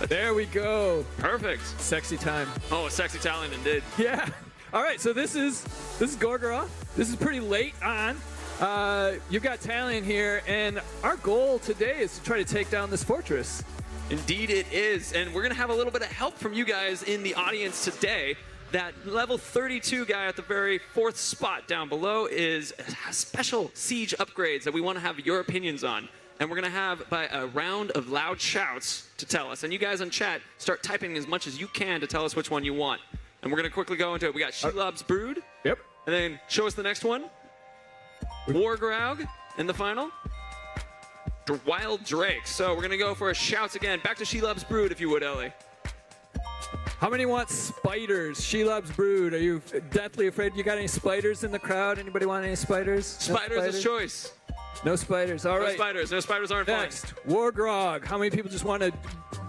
There we go. Perfect. Sexy time. Oh, a sexy talent indeed. Yeah. All right, so this is Gorgoroth. This is pretty late on. You've got Talion here, and our goal today is to try to take down this fortress. Indeed it is, and we're going to have a little bit of help from you guys in the audience today. That level 32 guy at the very 4th spot down below is special siege upgrades that we want to have your opinions on. And we're going to have by a round of loud shouts to tell us. And you guys in chat, start typing as much as you can to tell us which one you want. And we're going to quickly go into it. We got Shelob's Brood. Yep. And then show us the next one. Wargraug in the final. Wild Drake. So we're going to go for a shouts again. Back to Shelob's Brood, if you would, Ellie. How many want spiders? Shelob's Brood. Are you deathly afraid? You got any spiders in the crowd? Anybody want any spiders? No Spiders is choice. No spiders. All right. No spiders. No spiders aren't Next, Wargrog. How many people just want to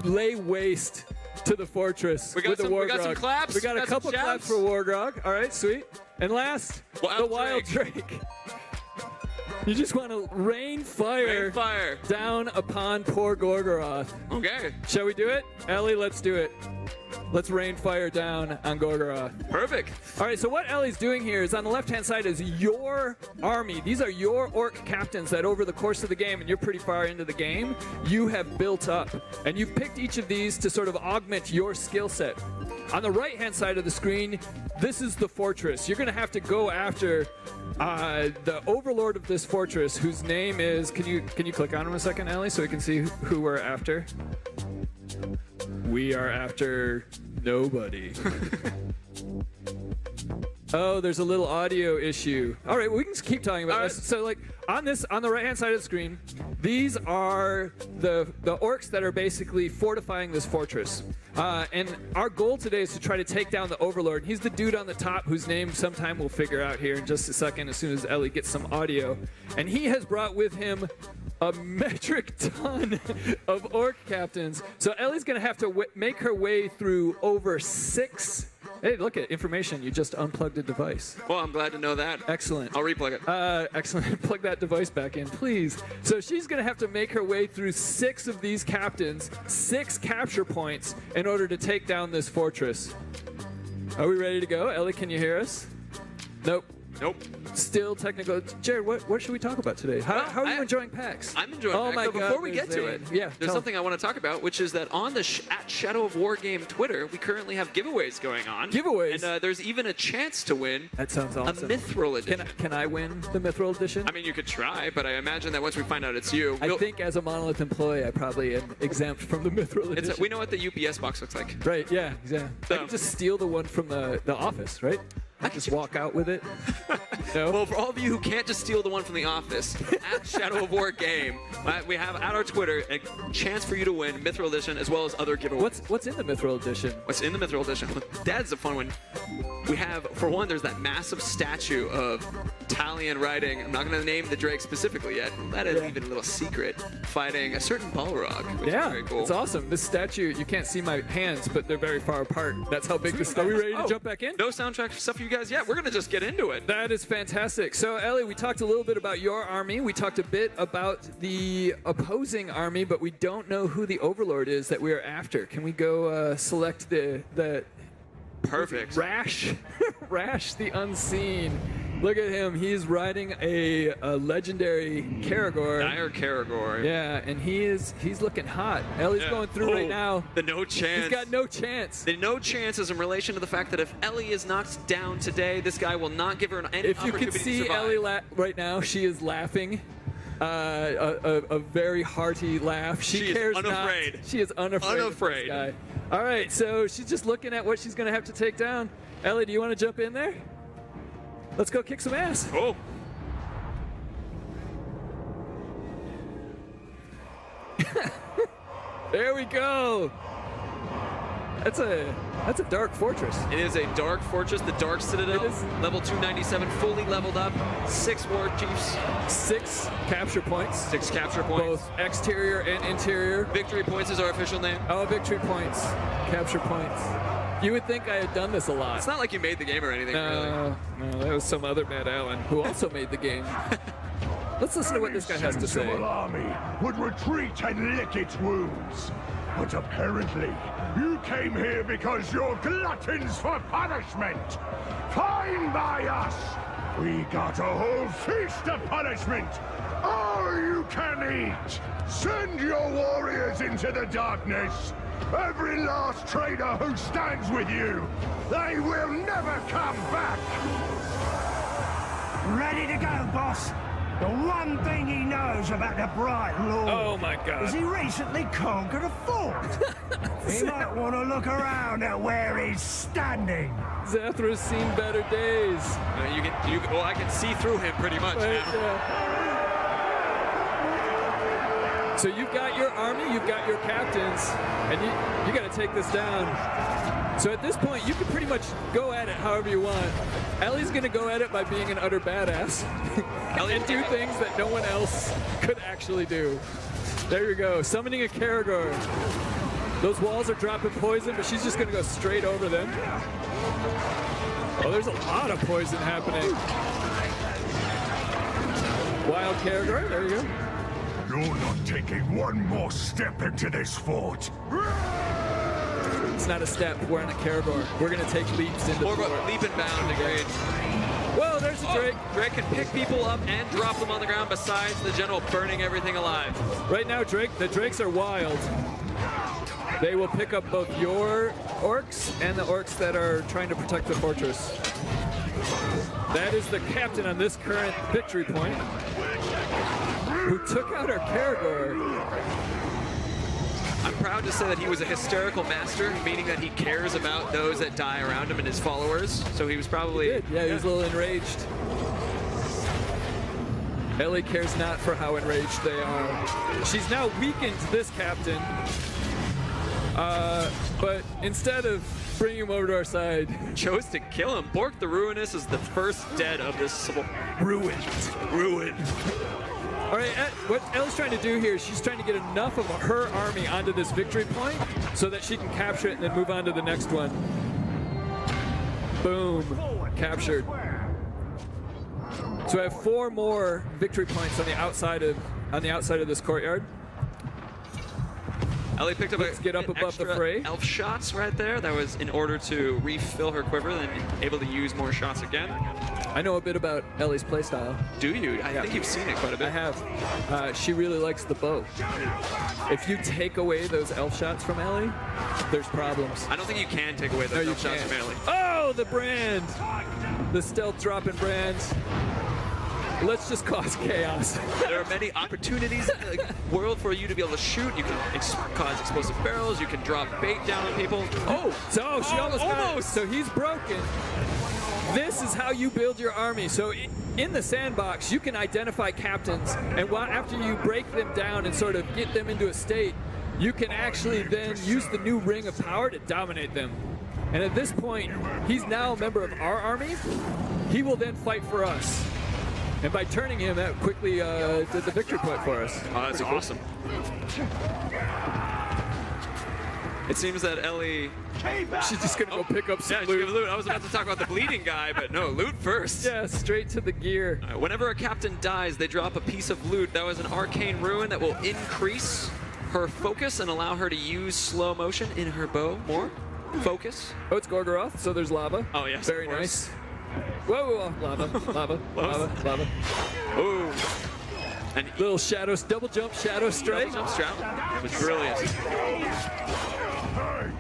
lay waste to the fortress with the Wargrog? We got some claps. We got a couple claps for Wargrog. All right, sweet. And last, the Wild Drake. You just want to rain fire down upon poor Gorgoroth. Okay. Shall we do it? Ellie, let's do it. Let's rain fire down on Gorgoroth. Perfect. All right, so what Ellie's doing here is on the left-hand side is your army. These are your orc captains that over the course of the game, and you're pretty far into the game, you have built up. And you've picked each of these to sort of augment your skill set. On the right-hand side of the screen, this is the fortress. You're going to have to go after the overlord of this fortress, whose name is... Can you click on him a second, Ellie, so we can see who we're after? We are after nobody. Oh, there's a little audio issue. All right, we can just keep talking about this. So, like, on the right-hand side of the screen, these are the orcs that are basically fortifying this fortress. And our goal today is to try to take down the Overlord. He's the dude on the top whose name sometime we'll figure out here in just a second as soon as Ellie gets some audio. And he has brought with him a metric ton of orc captains. So Ellie's going to have to make her way through over 6... Hey, look at information. You just unplugged a device. Well, I'm glad to know that. Excellent. I'll replug it. Excellent. Plug that device back in, please. So she's going to have to make her way through 6 of these captains, 6 capture points in order to take down this fortress. Are we ready to go? Ellie, can you hear us? Nope. Nope. Still technical. Jared, what should we talk about today? How are you enjoying PAX? I'm enjoying PAX. But before we get to it, there's something I want to talk about, which is that on the at Shadow of War Game Twitter, we currently have giveaways going on. Giveaways? And there's even a chance to win that sounds awesome. A Mithril edition. Can I win the Mithril edition? I mean, you could try, but I imagine that once we find out it's you... I think as a Monolith employee, I probably am exempt from the Mithril edition. We know what the UPS box looks like. Right, yeah. So I can just steal the one from the office, right? I just walk out with it. No? Well, for all of you who can't just steal the one from the office, at Shadow of War Game, we have at our Twitter a chance for you to win Mithril Edition as well as other giveaways. What's in the Mithril Edition? What's in the Mithril Edition? Well, that's a fun one. We have, for one, there's that massive statue of Talion riding. I'm not going to name the Drake specifically yet. That is even a little secret. Fighting a certain Balrog, which is very cool. It's awesome. This statue, you can't see my hands, but they're very far apart. That's how big this. Are we ready to jump back in? No soundtrack stuff for you guys yet. We're going to just get into it. That is fantastic. So, Ellie, we talked a little bit about your army. We talked a bit about the opposing army, but we don't know who the Overlord is that we are after. Can we go select the Perfect. Rash the Unseen. Look at him. He's riding a legendary Caragor. Dire Caragor. Yeah, and he's looking hot. Ellie's going through right now. The no chance. He's got no chance. The no chance is in relation to the fact that if Ellie is knocked down today, this guy will not give her any opportunity to survive. If you can see Ellie right now, she is laughing. A very hearty laugh. She cares is unafraid. Not. She is unafraid. Unafraid. Of this guy. All right, so she's just looking at what she's going to have to take down. Ellie, do you want to jump in there? Let's go kick some ass. Oh. There we go. That's a dark fortress. It is a dark fortress, the Dark Citadel. It is. Level 297, fully leveled up. 6 war chiefs. 6 capture points. 6 capture points. Both exterior and interior. Victory points is our official name. Oh, victory points. Capture points. You would think I had done this a lot. It's not like you made the game or anything, really. No, that was some other Matt Allen who also made the game. Let's listen to what this guy has to say. Army would retreat and lick its wounds. But apparently, you came here because you're gluttons for punishment. Fine by us. We got a whole feast of punishment. All you can eat. Send your warriors into the darkness. Every last traitor who stands with you. They will never come back. Ready to go, boss. The one thing he knows about the Bright Lord Oh my God. is he recently conquered a fort. He might want to look around at where he's standing. Zathra's seen better days. Well, I can see through him pretty much Right, now. yeah. So you've got your army, you've got your captains, and you got to take this down. So at this point, you can pretty much go at it however you want. Ellie's going to go at it by being an utter badass and do things that no one else could actually do. There you go, summoning a Karagor. Those walls are dropping poison, but she's just going to go straight over them. Oh, there's a lot of poison happening. Wild Karagor, there you go. You're not taking one more step into this fort. It's not a step, we're on a Karagor. We're going to take leaps into More the of fort. a leap and bound, agreed. Whoa, there's a Drake. Drake can pick people up and drop them on the ground besides the general burning everything alive. Right now, the Drakes are wild. They will pick up both your orcs and the orcs that are trying to protect the fortress. That is the captain on this current victory point, who took out our Karagor. I'm proud to say that he was a hysterical master, meaning that he cares about those that die around him and his followers. So he was probably... Yeah, he was a little enraged. Ellie cares not for how enraged they are. She's now weakened this captain. But instead of bringing him over to our side, chose to kill him. Bork the Ruinous is the first dead of this civil. ruined. Ruined. All right, what Ellie's trying to do here is she's trying to get enough of her army onto this victory point so that she can capture it and then move on to the next one. Boom, captured. So I have 4 more victory points on the outside of this courtyard. Ellie picked up Let's get up above the extra fray. elf shots right there. That was in order to refill her quiver, then able to use more shots again. I know a bit about Ellie's playstyle. Do you? I think you've seen it quite a bit. I have. She really likes the bow. If you take away those elf shots from Ellie, there's problems. I don't think you can take away No, those you elf shots can't. from Ellie. Oh, the brand! The stealth dropping brand. Let's just cause chaos. There are many opportunities in the world for you to be able to shoot. You can cause explosive barrels. You can drop bait down on people. Oh, so she almost got it. almost. So he's broken. This is how you build your army. So in the sandbox, you can identify captains, and after you break them down and sort of get them into a state, you can actually then use the new ring of power to dominate them. And at this point, he's now a member of our army. He will then fight for us. And by turning him, that quickly did the victory point for us. Oh, that's awesome. It seems that Ellie... She's just gonna go pick up some Yeah, loot. loot. I was about to talk about the bleeding guy, but no, loot first. Yeah, straight to the gear. Whenever a captain dies, they drop a piece of loot. That was an arcane ruin that will increase her focus and allow her to use slow motion in her bow more. Focus. Oh, it's Gorgoroth, so there's lava. Oh, yes, Very of course. nice. Whoa, whoa, whoa, lava. Lava. Ooh. And Little shadow, double jump, shadow strike. jump strap. It was brilliant. Hey!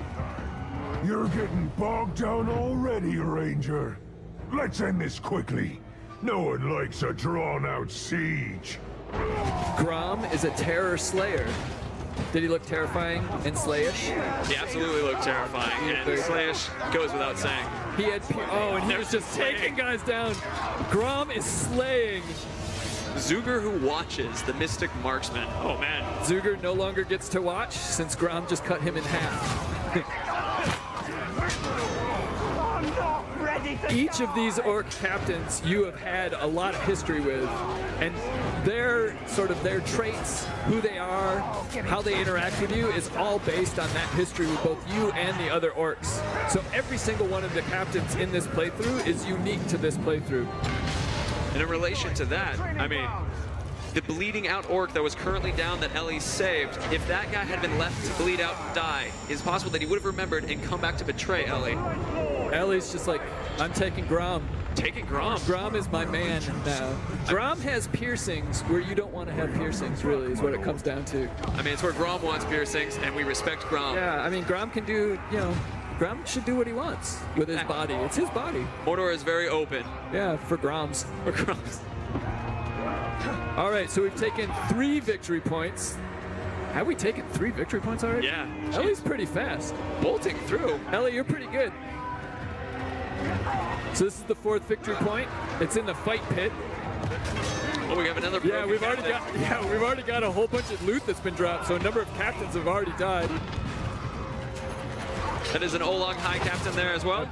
You're getting bogged down already, Ranger. Let's end this quickly. No one likes a drawn-out siege. Grom is a terror slayer. Did he look terrifying and slayish? He absolutely looked terrifying, and Slayish goes without saying. He had, and he was just taking guys down. Grom is slaying. Zuger who watches, the mystic marksman. Oh man. Zuger no longer gets to watch since Grom just cut him in half. I'm not ready to Each of these orc captains you have had a lot of history with, and their traits, who they are, how they interact with you is all based on that history with both you and the other orcs. So every single one of the captains in this playthrough is unique to this playthrough. And in relation to that, I mean, the bleeding out orc that was currently down that Ellie saved, if that guy had been left to bleed out and die, it's possible that he would have remembered and come back to betray Ellie. Ellie's just like, I'm taking Grom. Taking Grom. Grom is my man now. Grom has piercings where you don't want to have piercings, really, is what it comes down to. I mean, it's where Grom wants piercings, and we respect Grom. Yeah, I mean, Grom can do, Grom should do what he wants with his body. It's his body. Mordor is very open. Yeah, for Groms. For Groms. All right, so we've taken 3 victory points. Have we taken 3 victory points already? Yeah. Ellie's pretty fast. Bolting through. Ellie, you're pretty good. So this is the 4th victory point. It's in the fight pit. Oh, we have another. Yeah, we've already got a whole bunch of loot that's been dropped. So a number of captains have already died. That is an Olog High captain there as well.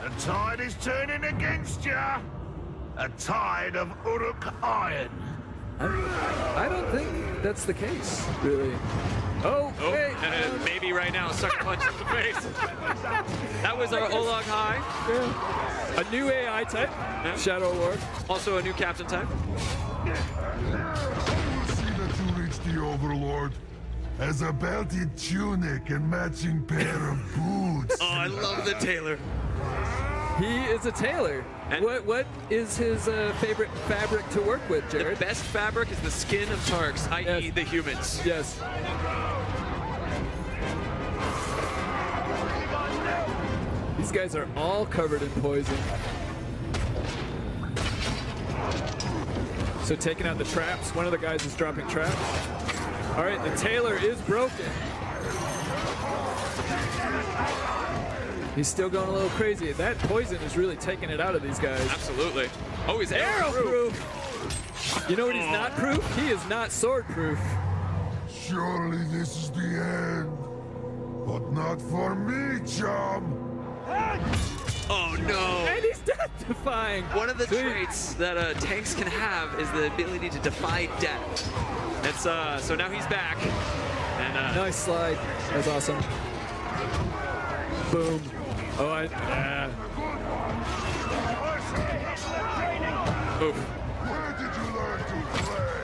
The tide is turning against you. A tide of Uruk iron. I don't think that's the case, really. Oh, wait. Maybe right now, sucker punch in the face. That was our Olog High. Yeah. A new AI type, Shadow Lord. Also a new captain type. I will see that you reach the Overlord. As a belted tunic and matching pair of boots. Oh, I love the tailor. He is a tailor. And what is his favorite fabric to work with, Jared? The best fabric is the skin of Tarks, i.e. the humans. Yes. These guys are all covered in poison. So taking out the traps. One of the guys is dropping traps. All right, the tailor is broken. He's still going a little crazy. That poison is really taking it out of these guys. Absolutely. Oh, he's arrow proof. You know what he's not proof? He is not sword proof. Surely this is the end. But not for me, chum. Oh no. And he's death defying. One of the traits that tanks can have is the ability to defy death. It's so now he's back. And Nice slide. That's awesome. Boom. Oh, oof. Where did you learn to play?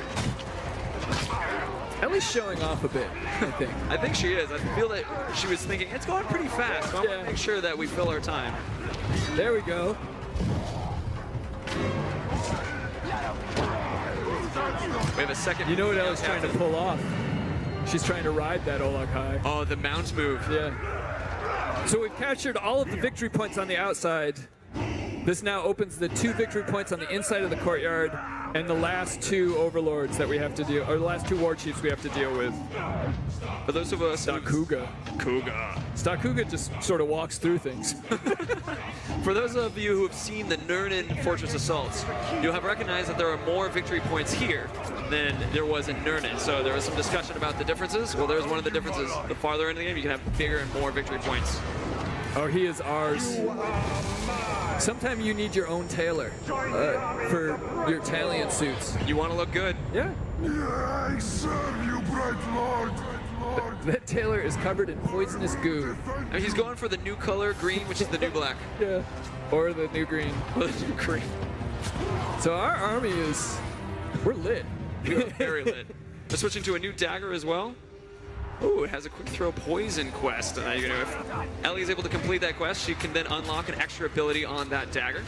Ellie's showing off a bit, I think. I think she is. I feel that she was thinking it's going pretty fast. So I want Yeah. to make sure that we fill our time. There we go. We have a second. You know what Ellie's trying to pull off? She's trying to ride that Olog High. Oh, the mount move. Yeah. So we've captured all of the victory points on the outside. This now opens the 2 victory points on the inside of the courtyard and the last 2 overlords that we have to deal, or the last 2 war chiefs we have to deal with. For those of us Stakuga. Stakuga just sort of walks through things. For those of you who have seen the Nurnen Fortress assaults, you'll have recognized that there are more victory points here than there was in Nurnen. So there was some discussion about the differences. Well, there's one of the differences. The farther into the game, you can have bigger and more victory points. Oh, he is ours. Sometimes you need your own tailor for your Talion suits. You want to look good. Yeah. I serve you, bright lord. That tailor is covered in poisonous goo. I mean, he's going for the new color, green, which is the new black. Yeah. Or the new green. Or the new green. So our army is, we're lit. We are very lit. We're switching to a new dagger as well. Ooh, it has a quick throw poison quest. If Ellie is able to complete that quest, she can then unlock an extra ability on that dagger.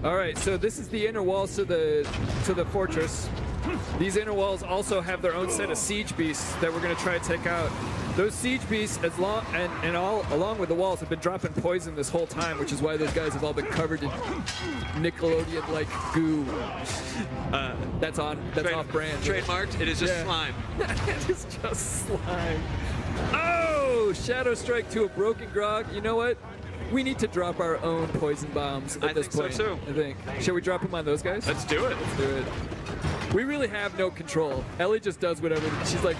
All right, so this is the inner walls to the fortress. These inner walls also have their own set of siege beasts that we're going to try to take out. Those siege beasts, along with the walls, have been dropping poison this whole time, which is why those guys have all been covered in Nickelodeon-like goo. That's off-brand. Trademarked. It is just slime. It is just slime. Oh, Shadow Strike to a broken grog. You know what? We need to drop our own poison bombs at this point. So too. I think. Shall we drop them on those guys? Let's do it. Let's do it. We really have no control. Ellie just does whatever. She's like,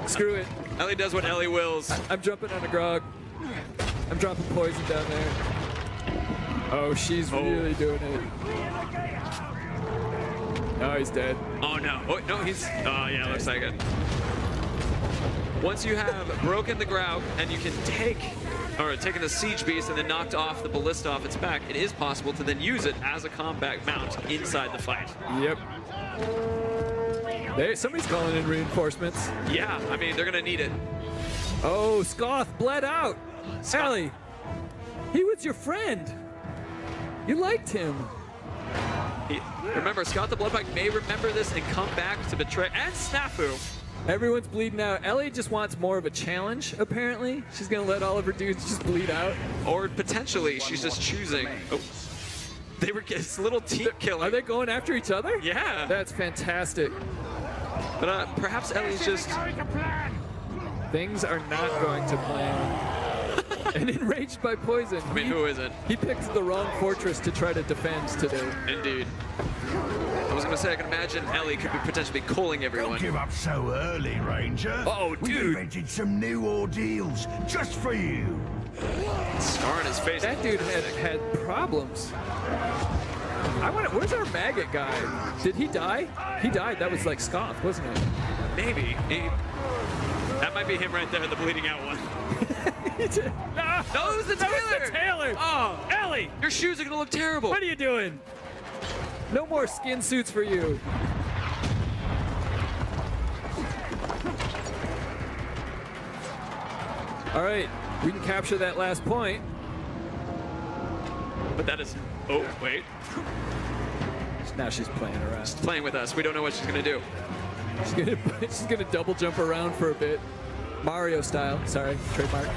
screw it. Ellie does what Ellie wills. I'm jumping on a grog. I'm dropping poison down there. Oh, she's really doing it. Oh, he's dead. Oh no. Oh no, he's. Oh yeah, looks like it. Once you have broken the grout and you can take or taken the siege beast and then knocked off the ballista off its back, it is possible to then use it as a combat mount inside the fight. Yep. Somebody's calling in reinforcements. Yeah, I mean, they're gonna need it. Oh, Scoth bled out. Ellie, he was your friend. You liked him. Remember, Scott the Bloodbite may remember this and come back to betray, and Snafu. Everyone's bleeding out. Ellie just wants more of a challenge, apparently. She's gonna let all of her dudes just bleed out. Or potentially, she's just choosing. Oh. They were it's a little team killing. Are they going after each other? Yeah. That's fantastic. But perhaps Ellie's just... Things are not going to plan. And enraged by poison. I mean, who isn't? He picked the wrong fortress to try to defend today. Indeed. I was going to say, I can imagine Ellie could be potentially calling everyone. Don't give up so early, Ranger. Oh, We've dude. invented some new ordeals just for you. Scar in his face. That dude had problems. Where's our maggot guy? Did he die? He died. That was like Scoth, wasn't it? Maybe. That might be him right there, the bleeding out one. No, it was the Taylor! Taylor! Oh, Ellie! your shoes are going to look terrible. What are you doing? No more skin suits for you. All right, we can capture that last point. But that is... Oh, wait. Now she's playing around. She's playing with us. We don't know what she's going to do. She's gonna double jump around for a bit. Mario style. Sorry, trademark.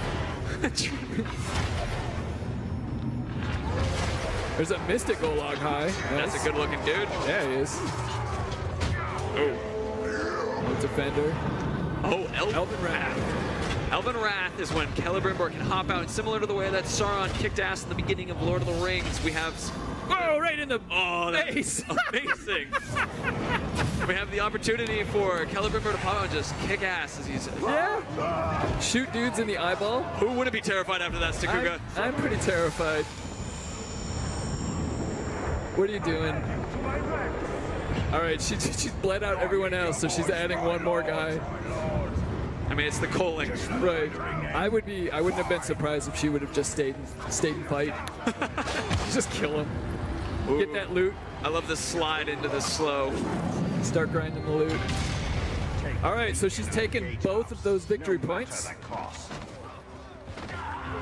There's a Mystic Olog high. That's a good-looking dude. Yeah, he is. Oh. Defender. Oh, Elven Wrath. Elven Wrath is when Celebrimbor can hop out, and similar to the way that Sauron kicked ass in the beginning of Lord of the Rings, we have... Whoa, right in the face. Amazing. We have the opportunity for Celebrimbor to pop out and just kick ass as he's... Yeah. Shoot dudes in the eyeball. Who wouldn't be terrified after that, Stakuga? I'm pretty terrified. What are you doing? All right, she's bled out everyone else, so she's adding one more guy. I mean, it's the culling. Right. I wouldn't have been surprised if she would have just stayed and fight. Just kill him. Ooh. Get that loot. I love the slide into the slow. Start grinding the loot. All right, so she's taken both of those victory points.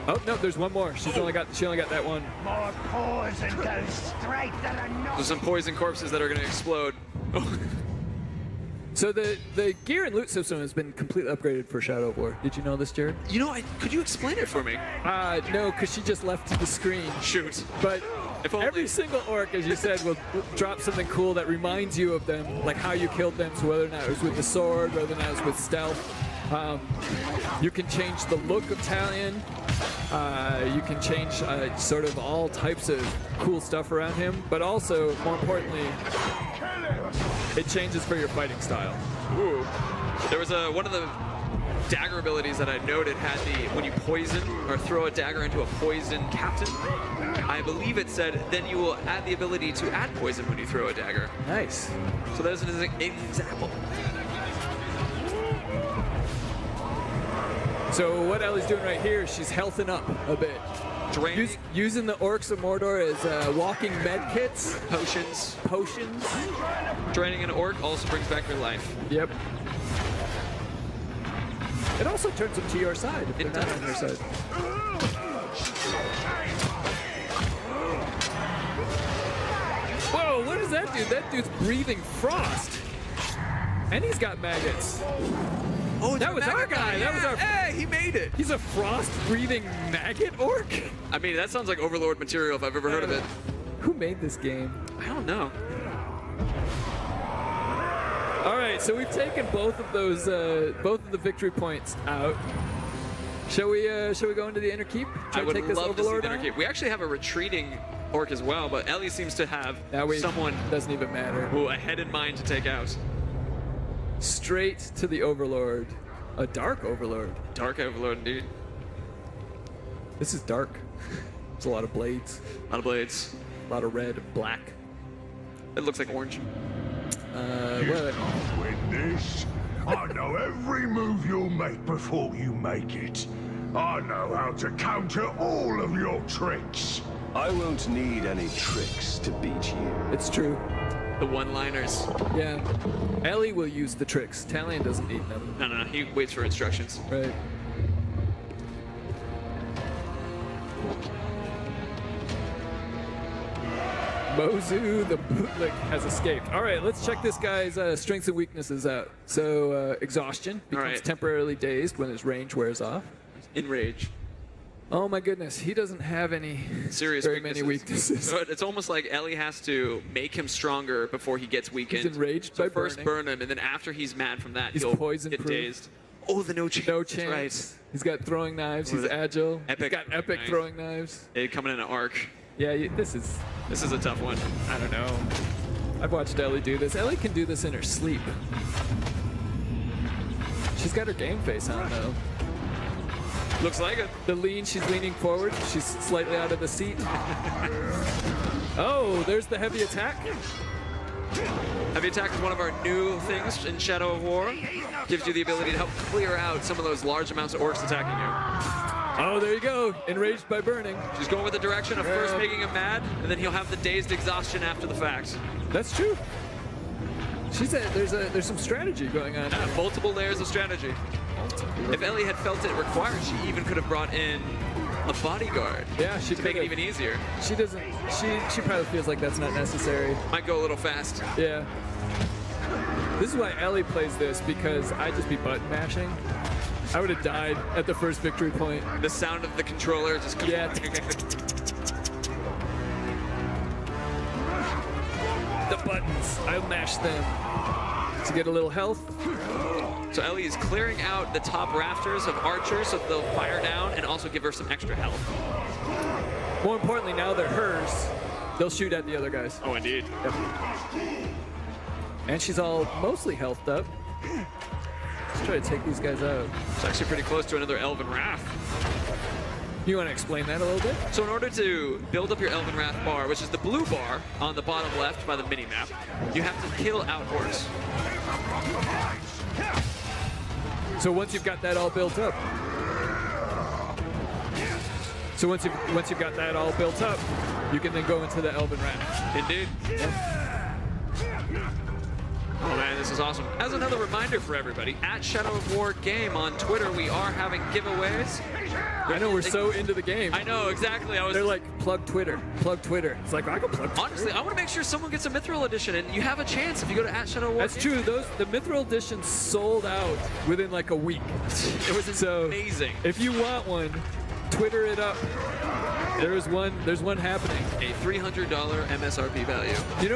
Oh no, there's one more. She only got that one. More poison goes straight to the nose. There's some poison corpses that are going to explode. So the gear and loot system has been completely upgraded for Shadow of War. Did you know this, Jared? You know, could you explain it for me? No, because she just left the screen. Shoot. But If only. every single orc, as you said, will drop something cool that reminds you of them, like how you killed them. So whether or not it was with the sword, whether or not it was with stealth. You can change the look of Talion. You can change sort of all types of cool stuff around him. But also, more importantly, it changes for your fighting style. Ooh. There was one of the dagger abilities that I noted had when you poison or throw a dagger into a poison captain, I believe it said then you will add the ability to add poison when you throw a dagger. Nice. So there's an example. So what Ellie's doing right here, she's healthing up a bit. Draining Using the orcs of Mordor as walking med kits. potions. Potions. Draining an orc also brings back your life. Yep. It also turns them to your side if they're not on your side. Whoa, what does that do? That dude's breathing frost. And he's got maggots. Oh, that was our guy. That was our. Hey, he made it. He's a frost-breathing maggot orc? I mean, that sounds like Overlord material if I've ever heard of it. Who made this game? I don't know. All right, so we've taken both of the victory points out. Shall we go into the inner keep? Try I would take this love to see Overlord the inner on? keep. We actually have a retreating orc as well, but Ellie seems to have someone doesn't even matter. who ahead in mind to take out. Straight to the Overlord. A dark Overlord. Dark Overlord, indeed. This is dark. There's a lot of blades. A lot of blades. A lot of red, black. It looks like orange. What? Win this. I know every move you'll make before you make it. I know how to counter all of your tricks. I won't need any tricks to beat you. It's true. The one-liners. Yeah. Ellie will use the tricks. Talion doesn't need them. No. He waits for instructions. Right. Mozu, the bootlick, has escaped. All right, let's check this guy's strengths and weaknesses out. So, exhaustion. Becomes right. temporarily dazed when his range wears off. Enrage. Oh my goodness, he doesn't have any Serious very many weaknesses. So it's almost like Ellie has to make him stronger before he gets weakened. He's enraged so by first burning. burn him, and then after he's mad from that, He's he'll poison-proof. get dazed. Oh, the no chance. No That's chance. Right. He's got throwing knives. He's agile. Epic He's got epic knife. throwing knives. It coming in an arc. Yeah, this is a tough one. I don't know. I've watched Ellie do this. Ellie can do this in her sleep. She's got her game face on though. Looks like it. The lean, she's leaning forward. She's slightly out of the seat. Oh, there's the heavy attack. Heavy attack is one of our new things in Shadow of War. Gives you the ability to help clear out some of those large amounts of orcs attacking you. Oh, there you go. Enraged by burning. She's going with the direction of first making him mad, and then he'll have the dazed exhaustion after the fact. That's true. There's some strategy going on. Multiple layers of strategy. If Ellie had felt it required, she even could have brought in a bodyguard. Yeah, she to make it could've. even easier. She doesn't. She probably feels like that's not necessary. Might go a little fast. Yeah. This is why Ellie plays this, because I'd just be button mashing. I would have died at the first victory point. The sound of the controller just comes. Yeah. The buttons. I'll mash them to get a little health. So Ellie is clearing out the top rafters of archers so they'll fire down and also give her some extra health. More importantly, now they're hers. They'll shoot at the other guys. Oh, indeed. Yep. And she's all mostly healthed up. Let's try to take these guys out. It's actually pretty close to another Elven Wrath. You want to explain that a little bit? So in order to build up your Elven Wrath bar, which is the blue bar on the bottom left by the mini-map, you have to kill out orcs. So once you've got that all built up. So once you've got that all built up, you can then go into the Elven Wrath. Indeed. Oh man, this is awesome. As another reminder for everybody, at Shadow of War Game on Twitter, we are having giveaways. I know we're so into the game. I know, exactly. They're like, plug Twitter, plug Twitter. It's like, I can plug Twitter. Honestly, I want to make sure someone gets a Mithril edition, and you have a chance if you go to at Shadow of War. That's true. The Mithril editions sold out within like a week. It was So amazing. if you want one, Twitter it up. There's one happening. A $300 MSRP value. You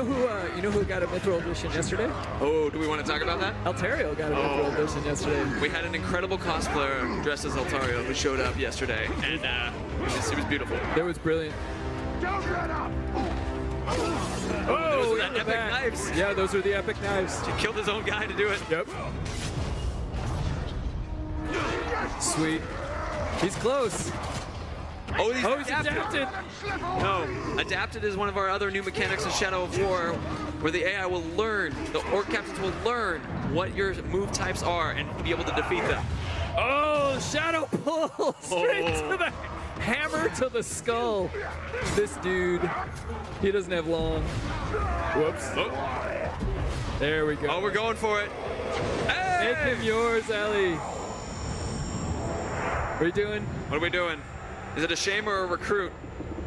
know who got a Mithril edition yesterday? Oh, do we want to talk about that? Altario got a Mithril edition yesterday. We had an incredible cosplayer dressed as Altario who showed up yesterday, and it was beautiful. That was brilliant. Don't let up! Oh, Those are in the the epic back. knives. Yeah, those are the epic knives. He killed his own guy to do it. Yep. Sweet. He's close. Oh, Oh, he's adapted. No, adapted is one of our other new mechanics in Shadow of War, where the AI will learn, the orc captains will learn what your move types are and be able to defeat them. Oh, shadow pull straight to the hammer to the skull. This dude, he doesn't have long. Whoops. Oh, There we go. oh we're going for it. Hey! Make him yours, Ellie. What are you doing? What are we doing? Is it a shame or a recruit?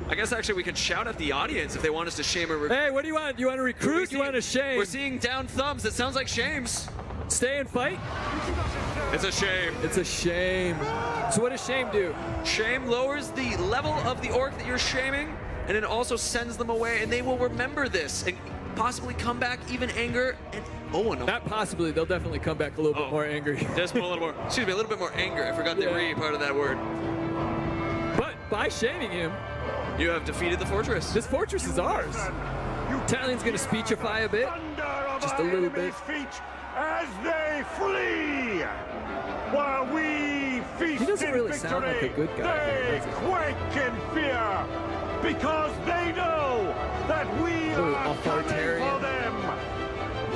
I guess actually we can shout at the audience if they want us to shame or recruit. Hey, what do you want? You want to recruit? You want to shame? We're seeing down thumbs. It sounds like shames. Stay and fight? It's a shame. It's a shame. So what does shame do? Shame lowers the level of the orc that you're shaming, and it also sends them away, and they will remember this and possibly come back even anger and no. Not possibly. They'll definitely come back a little bit more angry. Just a little more. Excuse me, a little bit more anger. I forgot the Yeah. re part of that word. But by shaming him, You have defeated the fortress. this fortress is ours. Talion's gonna speechify a bit. Just a little bit. Feet as they flee, while we feast He doesn't in really victory, sound like a good guy, they does he? quake in fear because they know that we Little are coming authoritarian. for them.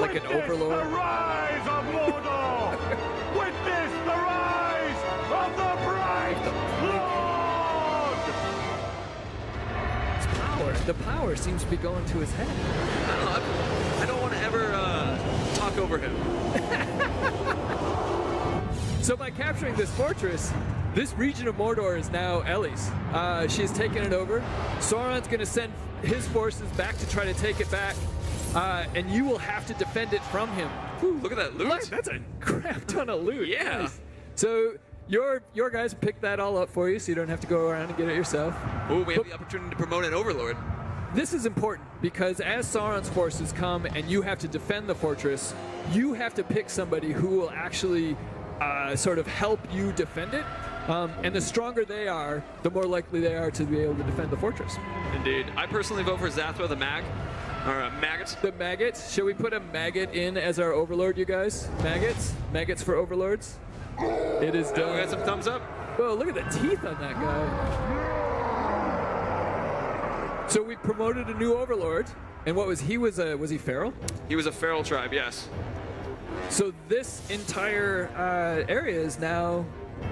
Like an Witness overlord. The rise of Mordor. Witness the rise of the bright the power seems to be going to his head. I don't know. I don't want to ever talk over him. So by capturing this fortress, this region of Mordor is now Ellie's. She has taken it over. Sauron's going to send his forces back to try to take it back, and you will have to defend it from him. Ooh, look at that loot. That's a crap ton of loot. Yeah. Nice. So your guys picked that all up for you, so you don't have to go around and get it yourself. Oh, we have the opportunity to promote an overlord. This is important because as Sauron's forces come and you have to defend the fortress, you have to pick somebody who will actually sort of help you defend it. And the stronger they are, the more likely they are to be able to defend the fortress. Indeed. I personally vote for Zathra the Mag, or Maggot. The maggots. Shall we put a maggot in as our overlord, you guys? Maggots? Maggots for overlords? It is We done. got some thumbs up. Oh, look at the teeth on that guy. So we promoted a new overlord. And what was he? Was he feral? He was a feral tribe, yes. So this entire area is now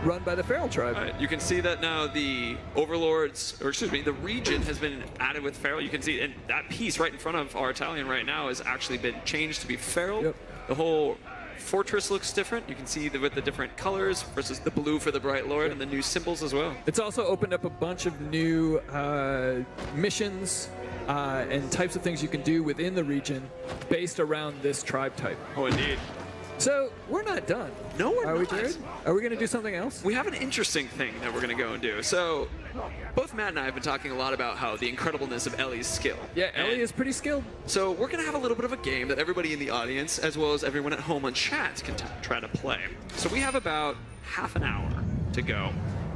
run by the feral tribe. You can see that now the overlords, or excuse me, the region has been added with feral. You can see, and that piece right in front of our Italian right now has actually been changed to be feral. Yep. The whole fortress looks different. You can see with the different colors versus the blue for the Bright Lord and the new symbols as well. It's also opened up a bunch of new missions and types of things you can do within the region based around this tribe type. Oh, indeed. So we're not done. No, we're Are we, not. Jared? Are we going to do something else? We have an interesting thing that we're going to go and do. So, both Matt and I have been talking a lot about how the incredibleness of Ellie's skill. Yeah, Ellie And is pretty skilled. So we're going to have a little bit of a game that everybody in the audience, as well as everyone at home on chat, can try to play. So we have about half an hour to go.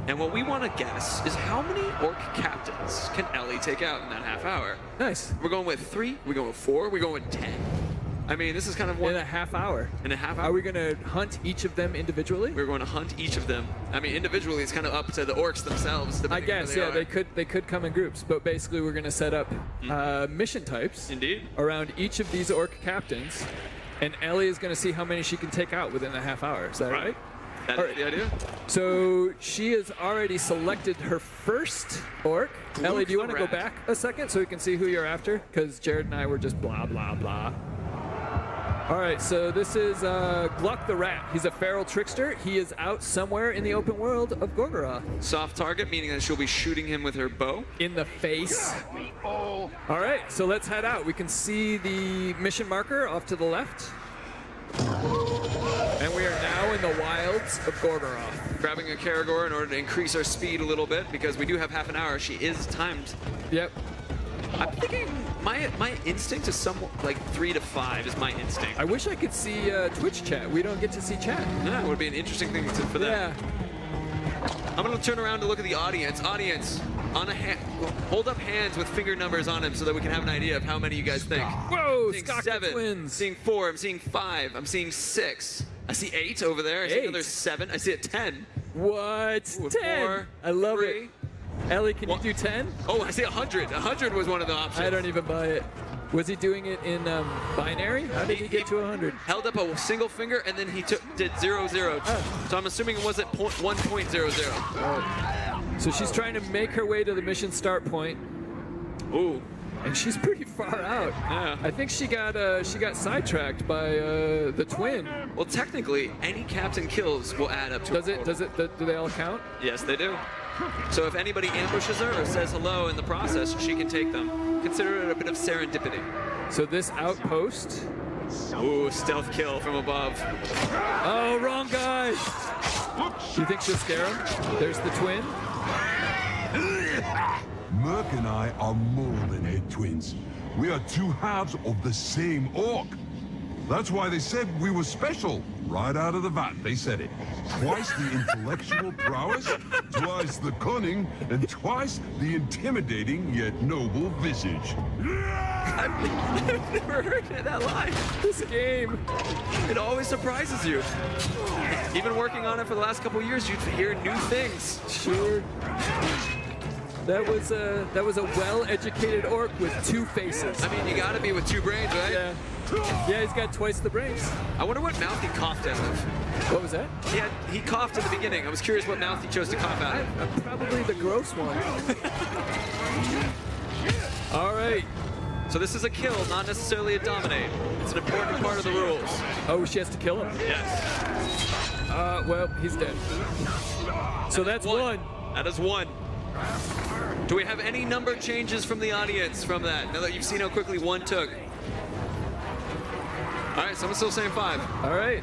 And what we want to guess is how many orc captains can Ellie take out in that half hour? Nice. We're going with 3, we're going with 4, we're going with 10. I mean, this is kind of one... In a half hour. In a half hour? Are we going to hunt each of them individually? We're going to hunt each of them. I mean, individually, it's kind of up to the orcs themselves. I guess, yeah, are. they could come in groups, but basically we're going to set up mission types Indeed. around each of these orc captains, and Ellie is going to see how many she can take out within a half hour. Is that right? That All is the idea. So she has already selected her first orc. Ellie, do you want to go rat. back a second so we can see who you're after? Because Jared and I were just blah, blah, blah. All right, so this is Gluck the Rat. He's a feral trickster. He is out somewhere in the open world of Gorgoroth. Soft target, meaning that she'll be shooting him with her bow. In the face. All right, so let's head out. We can see the mission marker off to the left. And we are now in the wilds of Gorgoroth. Grabbing a Karagor in order to increase our speed a little bit, because we do have half an hour. She is timed. Yep. I'm thinking my instinct is somewhat like 3 to 5 is my instinct. I wish I could see Twitch chat. We don't get to see chat. Yeah, it would be an interesting thing for them. Yeah. I'm gonna turn around to look at the audience. Audience, on a hold up hands with finger numbers on them so that we can have an idea of how many you guys think. Whoa, I'm seeing Skaka 7. twins. I'm seeing 4. I'm seeing 5. I'm seeing 6. I see 8 over there. I see 8. another 7. I see a 10. What? Ooh, 10. 4, I love 3. it. Ellie, can What? you do 10? Oh, I see 100. 100 was one of the options. I don't even buy it. Was he doing it in binary? How did he get to 100? Held up a single finger and then he did 0, 0. So I'm assuming it wasn't 1.00. So she's trying to make her way to the mission start point, Ooh. and she's pretty far out. Yeah. I think she got sidetracked by the twin. Well, technically, any captain kills will add up to. Do they all count? Yes, they do. So if anybody ambushes her or says hello in the process, she can take them. Consider it a bit of serendipity. So this outpost. Ooh, stealth kill from above. Oh, wrong guy. You think she'll scare him? There's the twin. Merc and I are more than head twins. We are 2 halves of the same orc. That's why they said we were special. Right out of the vat, they said it. Twice the intellectual prowess, twice the cunning, and twice the intimidating yet noble visage. I've never heard that line. This game. It always surprises you. Even working on it for the last couple years, you hear new things. Sure. That was a well-educated orc with 2 faces. I mean, you gotta be with 2 brains, right? Yeah. Yeah, he's got twice the brains. I wonder what mouth he coughed out of. What was that? He coughed in the beginning. I was curious what mouth he chose to cough out of. Probably the gross one. All right. So this is a kill, not necessarily a dominate. It's an important part of the rules. Oh, she has to kill him? Yes. Well, he's dead. So that's one. That is one. Do we have any number changes from the audience from that? Now that you've seen how quickly one took. All right, someone's still saying 5. All right.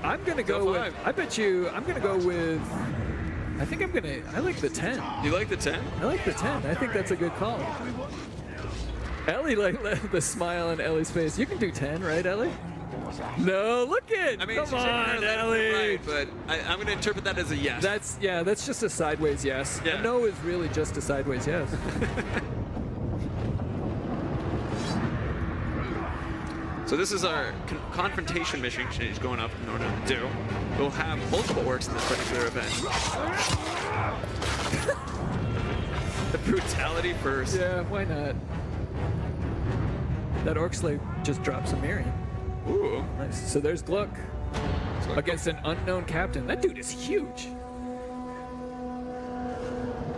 I'm gonna go with. 5. I bet you. I'm gonna go with. I think I'm gonna. I like the 10. You like the 10? I like the 10. I think that's a good call. Ellie, like the smile on Ellie's face. You can do 10, right, Ellie? No, look it. I mean, Come she's shaking her on, head left and Ellie. right, but I'm going to interpret that as a yes. That's just a sideways yes. Yeah. A no is really just a sideways yes. So this is our confrontation mission she's going up in order to do. We'll have multiple orcs in this particular event. The brutality first. Yeah, why not? That orc slave just drops a Miriam. Ooh. Nice. So there's Gluck against an unknown captain. That dude is huge.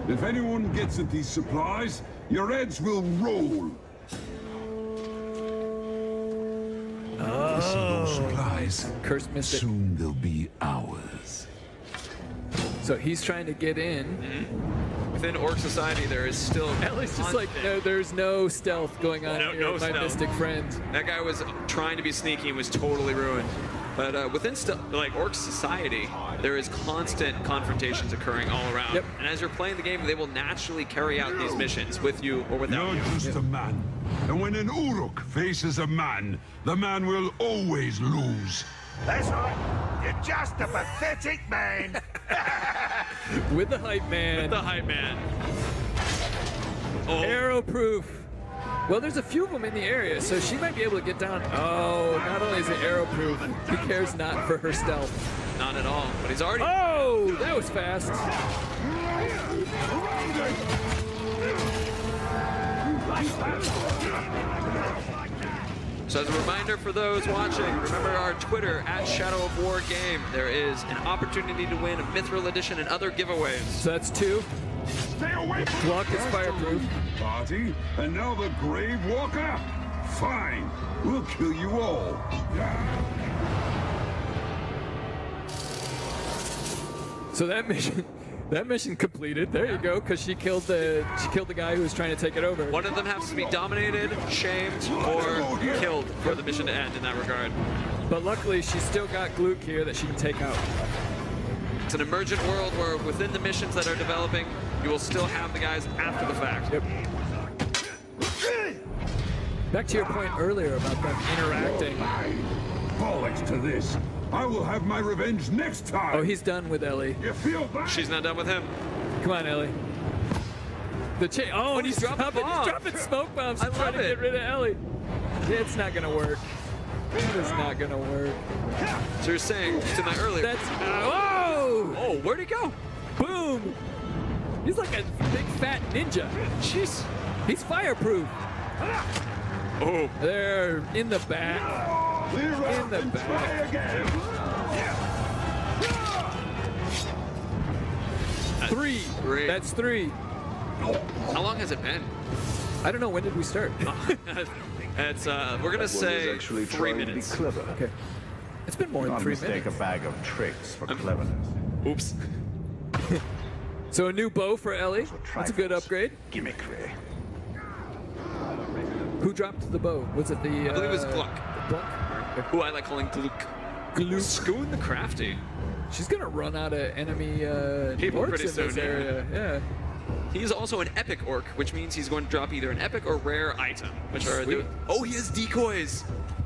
If anyone gets at these supplies, your heads will roll. Those supplies. Cursed Mystic. Soon they'll be ours. So he's trying to get in. Within orc society, there is still. Ellie's just like, constant- no, there's no stealth going on No- here, no my stealth. mystic friend. That guy was trying to be sneaky and was totally ruined. But within like orc society, there is constant confrontations occurring all around. Yep. And as you're playing the game, they will naturally carry out these missions with you or without You're you. just a man. And when an Uruk faces a man, the man will always lose. That's right. You're just a pathetic man. With the hype man. The hype man. Oh, Arrow proof. Well, there's a few of them in the area, so she might be able to get down. Oh, not only is it arrow proof, he cares not for her stealth. not at all. But he's already. Oh, that was fast. So as a reminder for those watching, remember our Twitter @ShadowOfWarGame. There is an opportunity to win a Mithril Edition and other giveaways. So that's 2. Stay away from Block is fireproof. Party, and now the Grave Walker? Fine, we'll kill you all. So that mission completed. There you go, because she killed the guy who was trying to take it over. One of them has to be dominated, shamed, or killed for the mission to end in that regard. But luckily, she's still got Gluck here that she can take out. It's an emergent world where within the missions that are developing, you will still have the guys after the fact. Yep. Back to your point earlier about them interacting. Bollocks to this. I will have my revenge next time. Oh, he's done with Ellie. You feel bad? She's not done with him. Come on, Ellie. Oh, and he's dropping dropping, bombs. he's dropping smoke bombs to I try love to it. get rid of Ellie. It's not gonna work. It's not gonna work. So you're saying to my earlier. That's whoa! Oh, where'd he go? Boom! He's like a big fat ninja. Jeez. He's fireproof. Oh. They're in the back. Clear In out the and back. try again. 3. Three. That's 3. How long has it been? I don't know. When did we start? It's we're gonna say actually 3 trying minutes. to be clever. Okay. It's been more than Not 3 mistake minutes. a bag of tricks for cleverness. Oops. So a new bow for Ellie. That's a good upgrade. Gimmickry. Who dropped the bow? Was it the? I believe it was Gluck. Gluck? Who I like calling Gluck. Scoon the Crafty. She's gonna run out of enemy People orcs pretty in this soon, yeah. area. Yeah. He's also an epic orc, which means he's going to drop either an epic or rare item, which are Sweet. oh, he has decoys.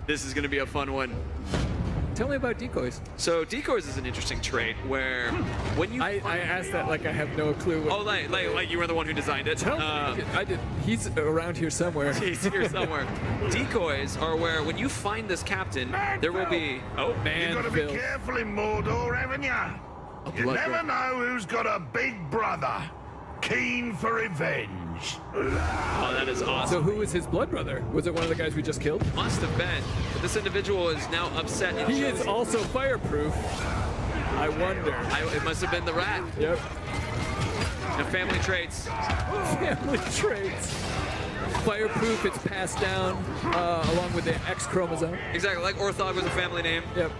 This is going to be a fun one. Tell me about decoys. So decoys is an interesting trait where when you I asked that like I have no clue. oh like you were the one who designed it. Tell me. I did. He's around here somewhere. He's here somewhere. Decoys are where when you find this captain, there will be oh Man, You gotta be Phil. careful in Mordor, haven't ya? You blood never red. know who's got a big brother, keen for revenge. oh that is awesome. So who was his blood brother? Was it one of the guys we just killed? Must have been. But this individual is now upset. And He is also fireproof. I wonder. it must have been the rat. Yep. And family traits. Family traits. Fireproof, it's passed down along with the X chromosome. Exactly, like Orthog was a family name. Yep.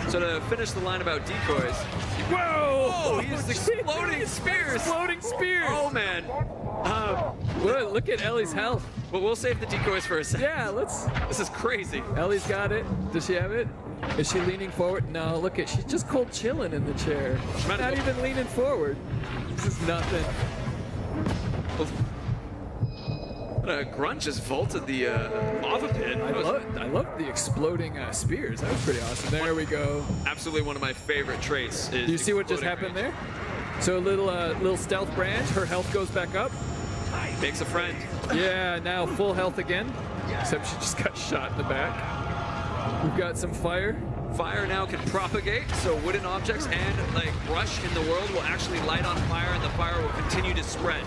So to finish the line about decoys. Whoa! Oh, he's exploding spears. Exploding spears. Oh man. Well, look at Ellie's health. Well, we'll save the decoys for a second. Yeah, let's. This is crazy. Ellie's got it. Does she have it? Is she leaning forward? No, look at, she's just cold chilling in the chair. might as Not well- even leaning forward. This is nothing. Grunt just vaulted the lava pit. I love the exploding spears. That was pretty awesome. There we go. Absolutely one of my favorite traits. Is Do you see what just exploding happened range. there? So a little stealth branch. Her health goes back up. Makes a friend. Yeah, now full health again. Except she just got shot in the back. We've got some fire. Fire now can propagate, so wooden objects and like brush in the world will actually light on fire, and the fire will continue to spread.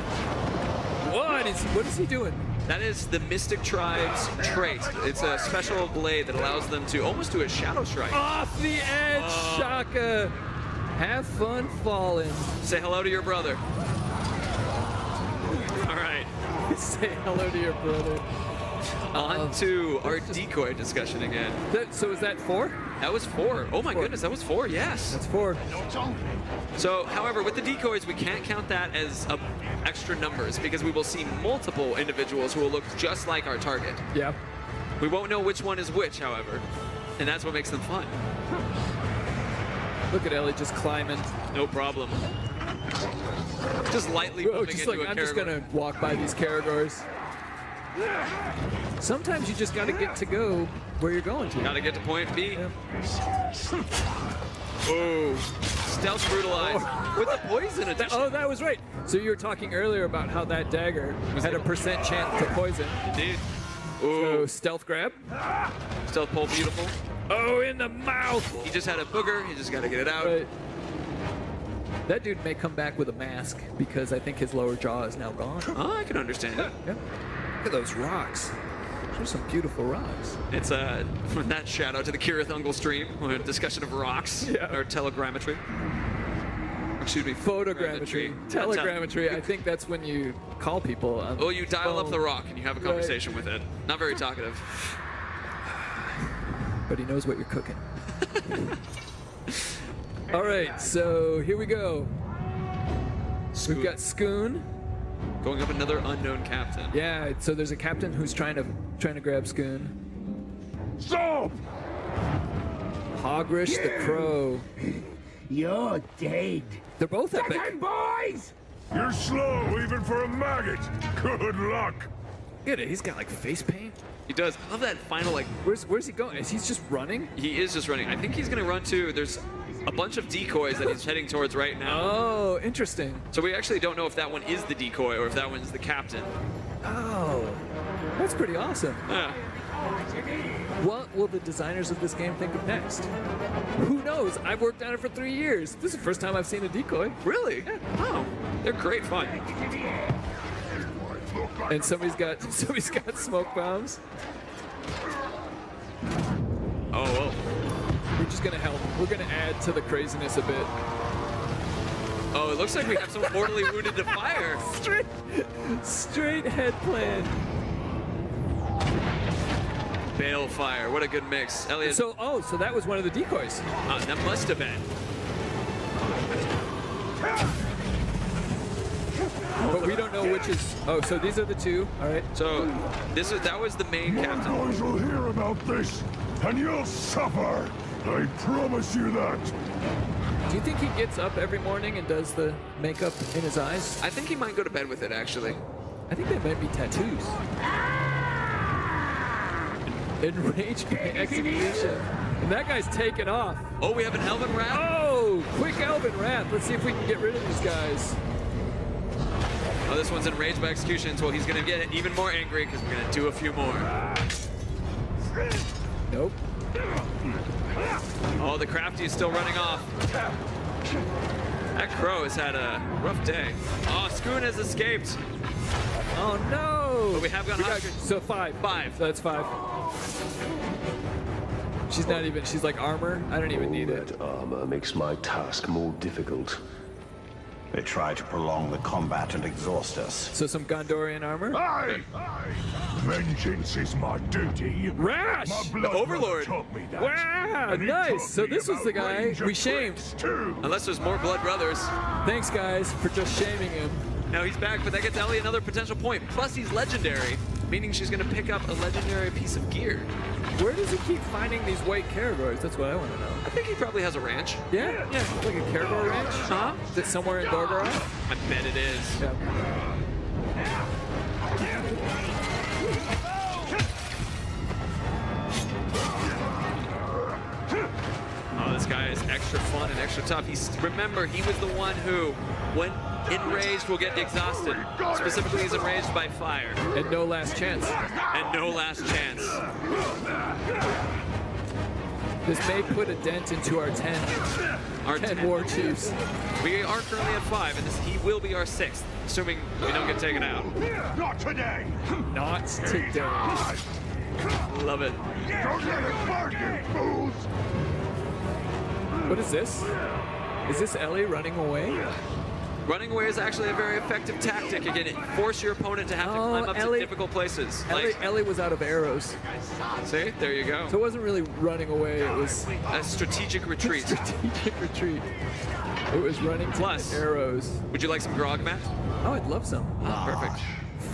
What is he doing? That is the Mystic Tribe's trait. It's a special blade that allows them to almost do a shadow strike. Off the edge, Shaka. Have fun falling. Say hello to your brother. All right, Say hello to your brother. on to our decoy discussion again. So is that 4? That was 4. Oh my goodness, that was 4, yes. That's 4. So, however, with the decoys, we can't count that as extra numbers because we will see multiple individuals who will look just like our target. Yeah. We won't know which one is which, however, and that's what makes them fun. Look at Ellie just climbing. No problem. Just lightly Oh, moving just into like, a I'm just Karagor. gonna walk by these Karagors. Sometimes you just gotta get to go where you're going to. Gotta get to point B. Yeah. Oh, stealth brutalized with the poison addition. Oh, that was right. So you were talking earlier about how that dagger had a % chance to poison. Indeed. So Ooh, stealth grab. stealth pull, beautiful. Oh, in the mouth. He just had a booger. He just gotta get it out. But that dude may come back with a mask because I think his lower jaw is now gone. Oh, I can understand it. Yeah. Look at those rocks. Those are some beautiful rocks. It's from that shout out to the Kirith Ungle stream, a discussion of rocks Yeah. or telegrammetry. Excuse me, Photogrammetry. Telegrammetry. I think that's when you call people. On Oh, you dial up phone. the rock and you have a conversation with it. Not very talkative. But he knows what you're cooking. All right, so here we go. We've got Skoon. Going up another unknown captain. Yeah, so there's a captain who's trying to grab Skoon. Stop! Hogrish the Crow. You're dead. They're both epic. boys! You're slow even for a maggot. Good luck. Look at it. He's got like face paint. He does. I love that final, like, Where's he going? Is he just running? he is just running. I think he's going to run to, there's a bunch of decoys that he's heading towards right now. Oh, interesting. So we actually don't know if that one is the decoy or if that one's the captain. Oh, that's pretty awesome. Yeah. What will the designers of this game think of next? Who knows? I've worked on it for 3 years. This is the first time I've seen a decoy. Really? Oh, they're great fun. And somebody's got smoke bombs. Oh, well. We're just gonna help. We're gonna add to the craziness a bit. Oh, it looks like we have some mortally wounded to fire. Straight head plan. Balefire. What a good mix. Elliot, So that was one of the decoys. that must have been. But we don't know which is. Oh, so these are the two. All right. So that was the main More captain. boys will hear about this, and you'll suffer. I promise you that. Do you think he gets up every morning and does the makeup in his eyes? I think he might go to bed with it, actually. I think they might be tattoos. Enraged by execution. And that guy's taken off. Oh, we have an Elven Rat? Oh, quick Elven Wrath. Let's see if we can get rid of these guys. Oh, this one's enraged by execution, so he's gonna get even more angry because we're gonna do a few more. Nope. Oh, the crafty is still running off. That crow has had a rough day. Oh, Skoon has escaped. Oh no! But we have gone hungry. So 5. 5. So that's 5. She's not even. She's like armor. I don't even need it. That armor makes my task more difficult. They try to prolong the combat and exhaust us. So some Gondorian armor. Aye! Vengeance is my duty. Rash! My blood Overlord. brother taught me that. Wow, And he nice. taught So me this was the about guy range and we shamed. tricks, too. Unless there's more Blood Brothers. Thanks, guys, for just shaming him. Now he's back, but that gets Ellie another potential point. Plus he's legendary, meaning she's going to pick up a legendary piece of gear. Where does he keep finding these white Caragors? That's what I want to know. I think he probably has a ranch. Yeah, like a Caragor ranch. Uh-huh. Is it somewhere in Gorgoroth? I bet it is. Yeah. Oh, this guy is extra fun and extra tough. Remember, he was the one who, when enraged, will get exhausted. Specifically, he's enraged by fire. And no last chance. And no last chance. This may put a dent into our 10 war chiefs. We are currently at 5, and he will be our 6th, assuming we don't get taken out. Not today. Not today. Love it. Don't let it burn you, fools. What is this? Is this Ellie running away? Running away is actually a very effective tactic. Again, force your opponent to have to climb up Ellie- to difficult places. Ellie was out of arrows. See? There you go. So it wasn't really running away, it was A strategic retreat. strategic retreat. It was running to Plus- arrows. Would you like some grog, Matt? Oh, I'd love some. Oh, perfect.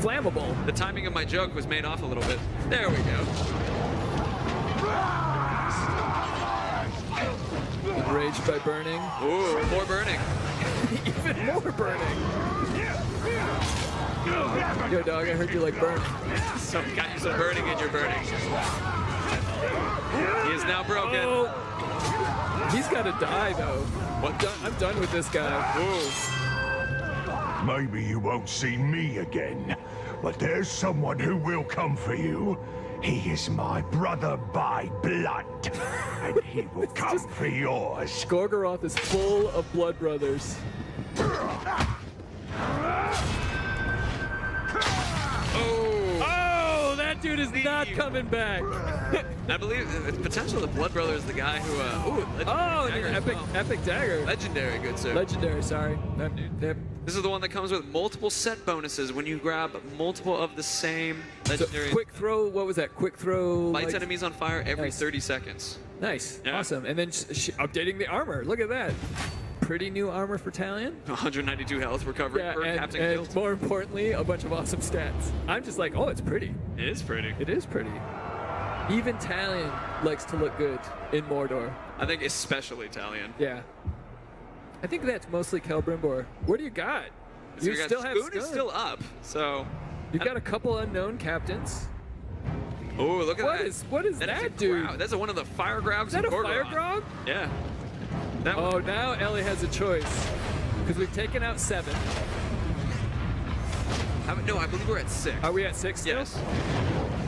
Flammable. The timing of my joke was made off a little bit. There we go. Enraged by burning. Ooh, more burning. Even more burning. Yo, dog, I heard you like burn. So got you some burning in your burning. He is now broken. Oh. He's got to die, though. I'm done with this guy. Ooh. Maybe you won't see me again, but there's someone who will come for you. He is my brother by blood, and he will come for yours. Gorgoroth is full of blood brothers. Oh, that dude is not coming back. I believe it's potential the Blood Brother is the guy who. Oh, Legendary an dagger as well. epic dagger. Legendary, good sir. Legendary, sorry. Yep. This is the one that comes with multiple set bonuses when you grab multiple of the same So legendary. quick throw, what was that? Quick throw. Lights like- enemies on fire every Nice. 30 seconds. Nice. Yeah. Awesome. And then updating the armor. Look at that. Pretty new armor for Talion. 192 health recovery per Captain and Guild. more importantly, a bunch of awesome stats. I'm just like, oh, it's pretty. It is pretty. It is pretty. Even Talion likes to look good in Mordor. I think especially Talion. Yeah. I think that's mostly Celebrimbor. What do you got? So You we got still have Spoon is Scud. still up, so. You've got a couple unknown captains. Oh, look at What that. is that, is a dude? grab. That's one of the fire grabs Is that a of Gorgoroth. fire grog? Yeah. That Oh, now Ellie has a choice. Because we've taken out 7. no, I believe we're at 6. Are we at 6 still? Yes.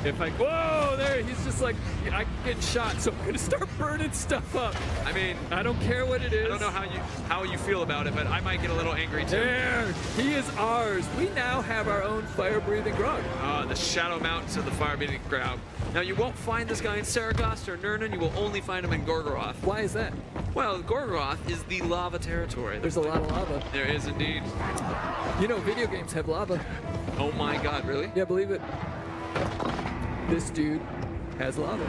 If I, whoa, there, he's just like, I'm getting shot, so I'm gonna start burning stuff up. I mean, I don't care what it is. I don't know how you feel about it, but I might get a little angry too. There, he is ours. We now have our own fire-breathing grog. The Shadow Mountains of the Fire-Beating Crowd. Now, you won't find this guy in Saragost or Nurnen. You will only find him in Gorgoroth. Why is that? Well, Gorgoroth is the lava territory. There's a lot of lava. There is indeed. You know, video games have lava. Oh my God, really? Yeah, believe it. This dude has lava.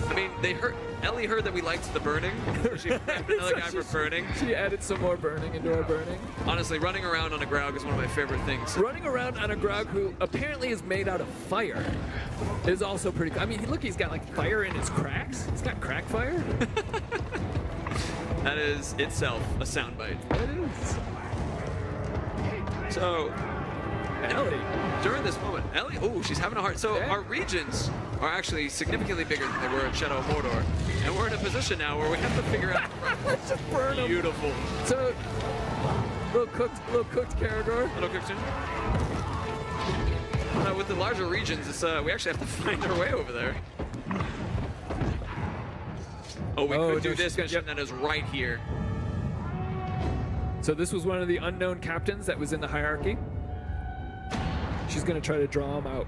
I mean, Ellie heard that we liked the burning. So she grabbed another guy for burning. She added some more burning into our burning. Honestly, running around on a Graug is one of my favorite things. Running around on a grog who apparently is made out of fire is also pretty cool. I mean, look, he's got like fire in his cracks. He's got crack fire. That is itself a soundbite. It is. So, Ellie. during this moment, Ellie, oh, she's having a hard. So Yeah. our regions are actually significally bigger than they were in Shadow of Mordor, and we're in a position now where we have to figure out. Let's just burn him. Beautiful. So, little cooked Caragor. Little Cookton. With the larger regions, it's we actually have to find our way over there. Oh, we Oh, could do no, this she's got- mission that is right here. So this was one of the unknown captains that was in the hierarchy. She's gonna try to draw him out.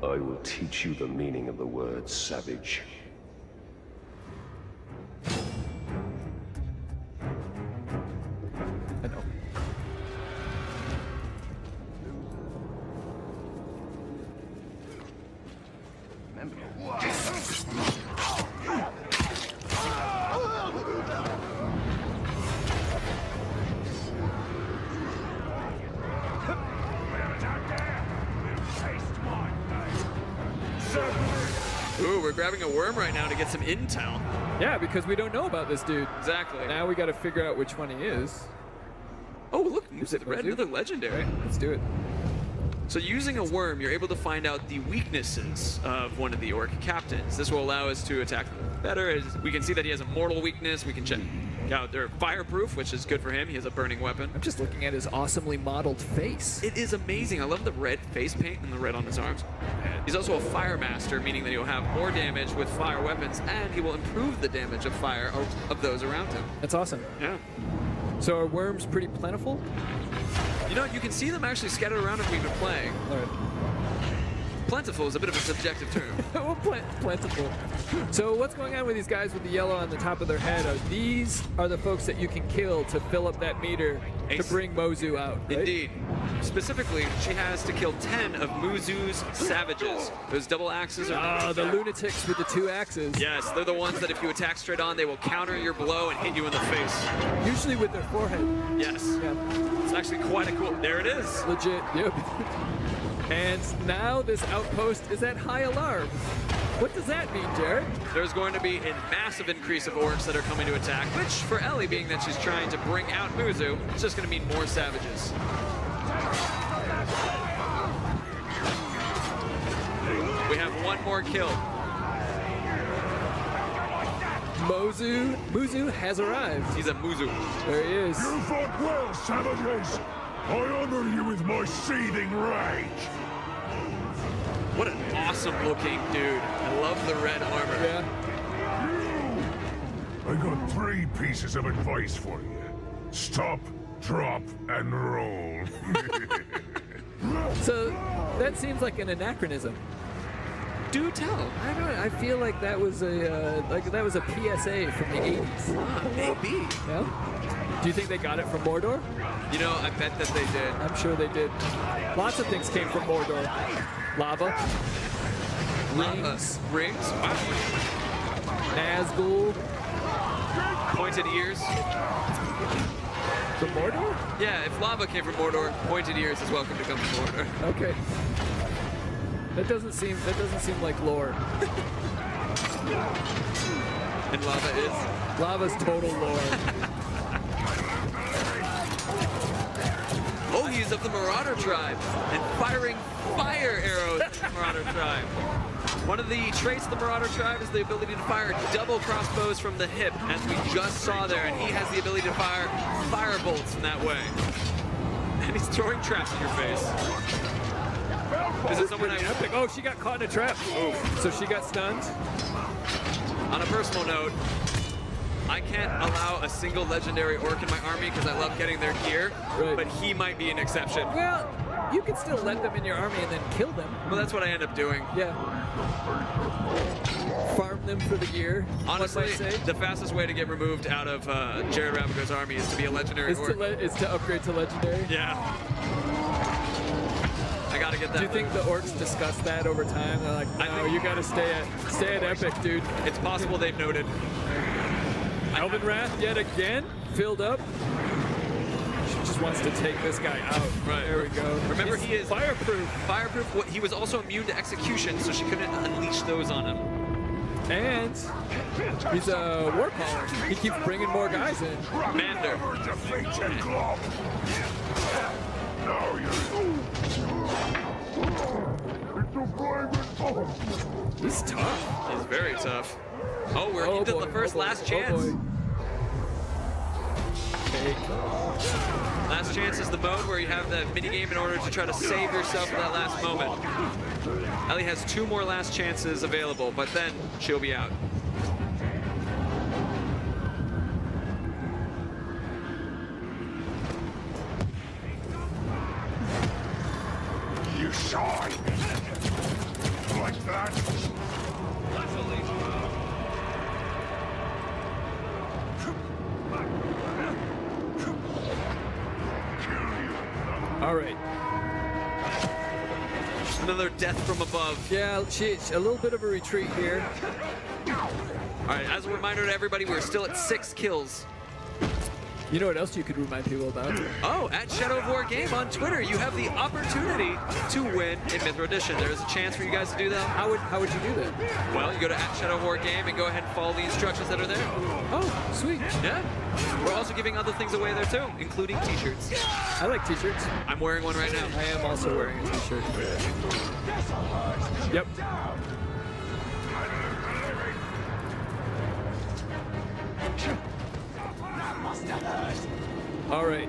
I will teach you the meaning of the word savage. We're grabbing a worm right now to get some intel. Yeah, because we don't know about this dude. Exactly. Now we got to figure out which one he is. Oh, look, Is it red, Mozu? another legendary. Let's do it. So using a worm, you're able to find out the weaknesses of one of the orc captains. This will allow us to attack them better. As we can see that he has a mortal weakness. We can check out they're fireproof, which is good for him. He has a burning weapon. I'm just looking at his awesomely modeled face. It is amazing. I love the red face paint and the red on his arms. He's also a fire master, meaning that he'll have more damage with fire weapons, and he will improve the damage of fire of those around him. That's awesome. Yeah. So are worms pretty plentiful? You know, you can see them actually scattered around if we've been playing. All right. Plentiful is a bit of a subjective term. Well, plentiful. So what's going on with these guys with the yellow on the top of their head? These are the folks that you can kill to fill up that meter to Ace. bring Mozu out, right? Indeed. Specifically, she has to kill 10 of Muzu's savages. Those double axes are Ah, the lunatics with the 2 axes. Yes, they're the ones that if you attack straight on, they will counter your blow and hit you in the face. Usually with their forehead. Yes. Yeah. It's actually quite a cool. There it is. Legit, yep. And now this outpost is at high alarm. What does that mean, Jared? There's going to be a massive increase of orcs that are coming to attack, which for Ellie, being that she's trying to bring out Muzu, it's just going to mean more savages. We have one more kill. Muzu has arrived. He's a Muzu. There he is. You fought well, savages. I honor you with my seething rage. What an awesome looking dude. I love the red armor. Yeah. I got 3 pieces of advice for you. Stop, drop, and roll. So that seems like an anachronism. Do tell. I don't. I feel like that was a PSA from the 80s. Ah, maybe. No? Do you think they got it from Mordor? You know, I bet that they did. I'm sure they did. Lots of things came from Mordor. Lava. Rings. Rings. Wow. Nazgul. Pointed ears. From Mordor? Yeah, if lava came from Mordor, pointed ears is welcome to come from Mordor. Okay. That doesn't seem like lore. And lava is. Lava's total lore. Oh, he's of the Marauder tribe and firing fire arrows at the Marauder tribe. One of the traits of the Marauder tribe is the ability to fire double crossbows from the hip, as we just saw there, and he has the ability to fire fire bolts in that way. And he's throwing traps in your face. Is it someone Pretty I... epic. Oh, she got caught in a trap. Oh, so she got stunned. On a personal note, I can't allow a single legendary orc in my army because I love getting their gear, Right. but he might be an exception. Well, you can still let them in your army and then kill them. Well, that's what I end up doing. Yeah. Farm them for the gear. Honestly, one might say. the fastest way to get removed out of Jared Ravigo's army is to be a legendary orc. Is to upgrade to legendary. Yeah. I gotta get that. Do you think the orcs discuss that over time? They're like, I no, think- you gotta stay at epic, dude. It's possible they've noted. Elven Wrath yet again, filled up. She just wants to take this guy out. Right. There we go. Remember, He's he is fireproof. Fireproof. He was also immune to execution, so she couldn't unleash those on him. And he's a war caller. He keeps bringing more guys in. Mander. Defeated club. Now you. It's a private home. He's tough. He's very tough. Oh, we're into the first last chance. Oh boy. Take. Last chance is the mode where you have that mini game in order to try to save yourself at that last moment. Ellie has 2 more last chances available, but then she'll be out. You shine. Like that. All right. Another death from above. Yeah, a little bit of a retreat here. All right, as a reminder to everybody, we're still at 6 kills. You know what else you could remind people about? Oh, at Shadow of War Game on Twitter, you have the opportunity to win a Mithra Edition. There's a chance for you guys to do that. How would you do that? Well, you go to at Shadow of War Game and go ahead and follow the instructions that are there. Oh, sweet. Yeah. We're also giving other things away there too, including t-shirts. I like t-shirts. I'm wearing one right now. I am also wearing a t-shirt. Yep. All right.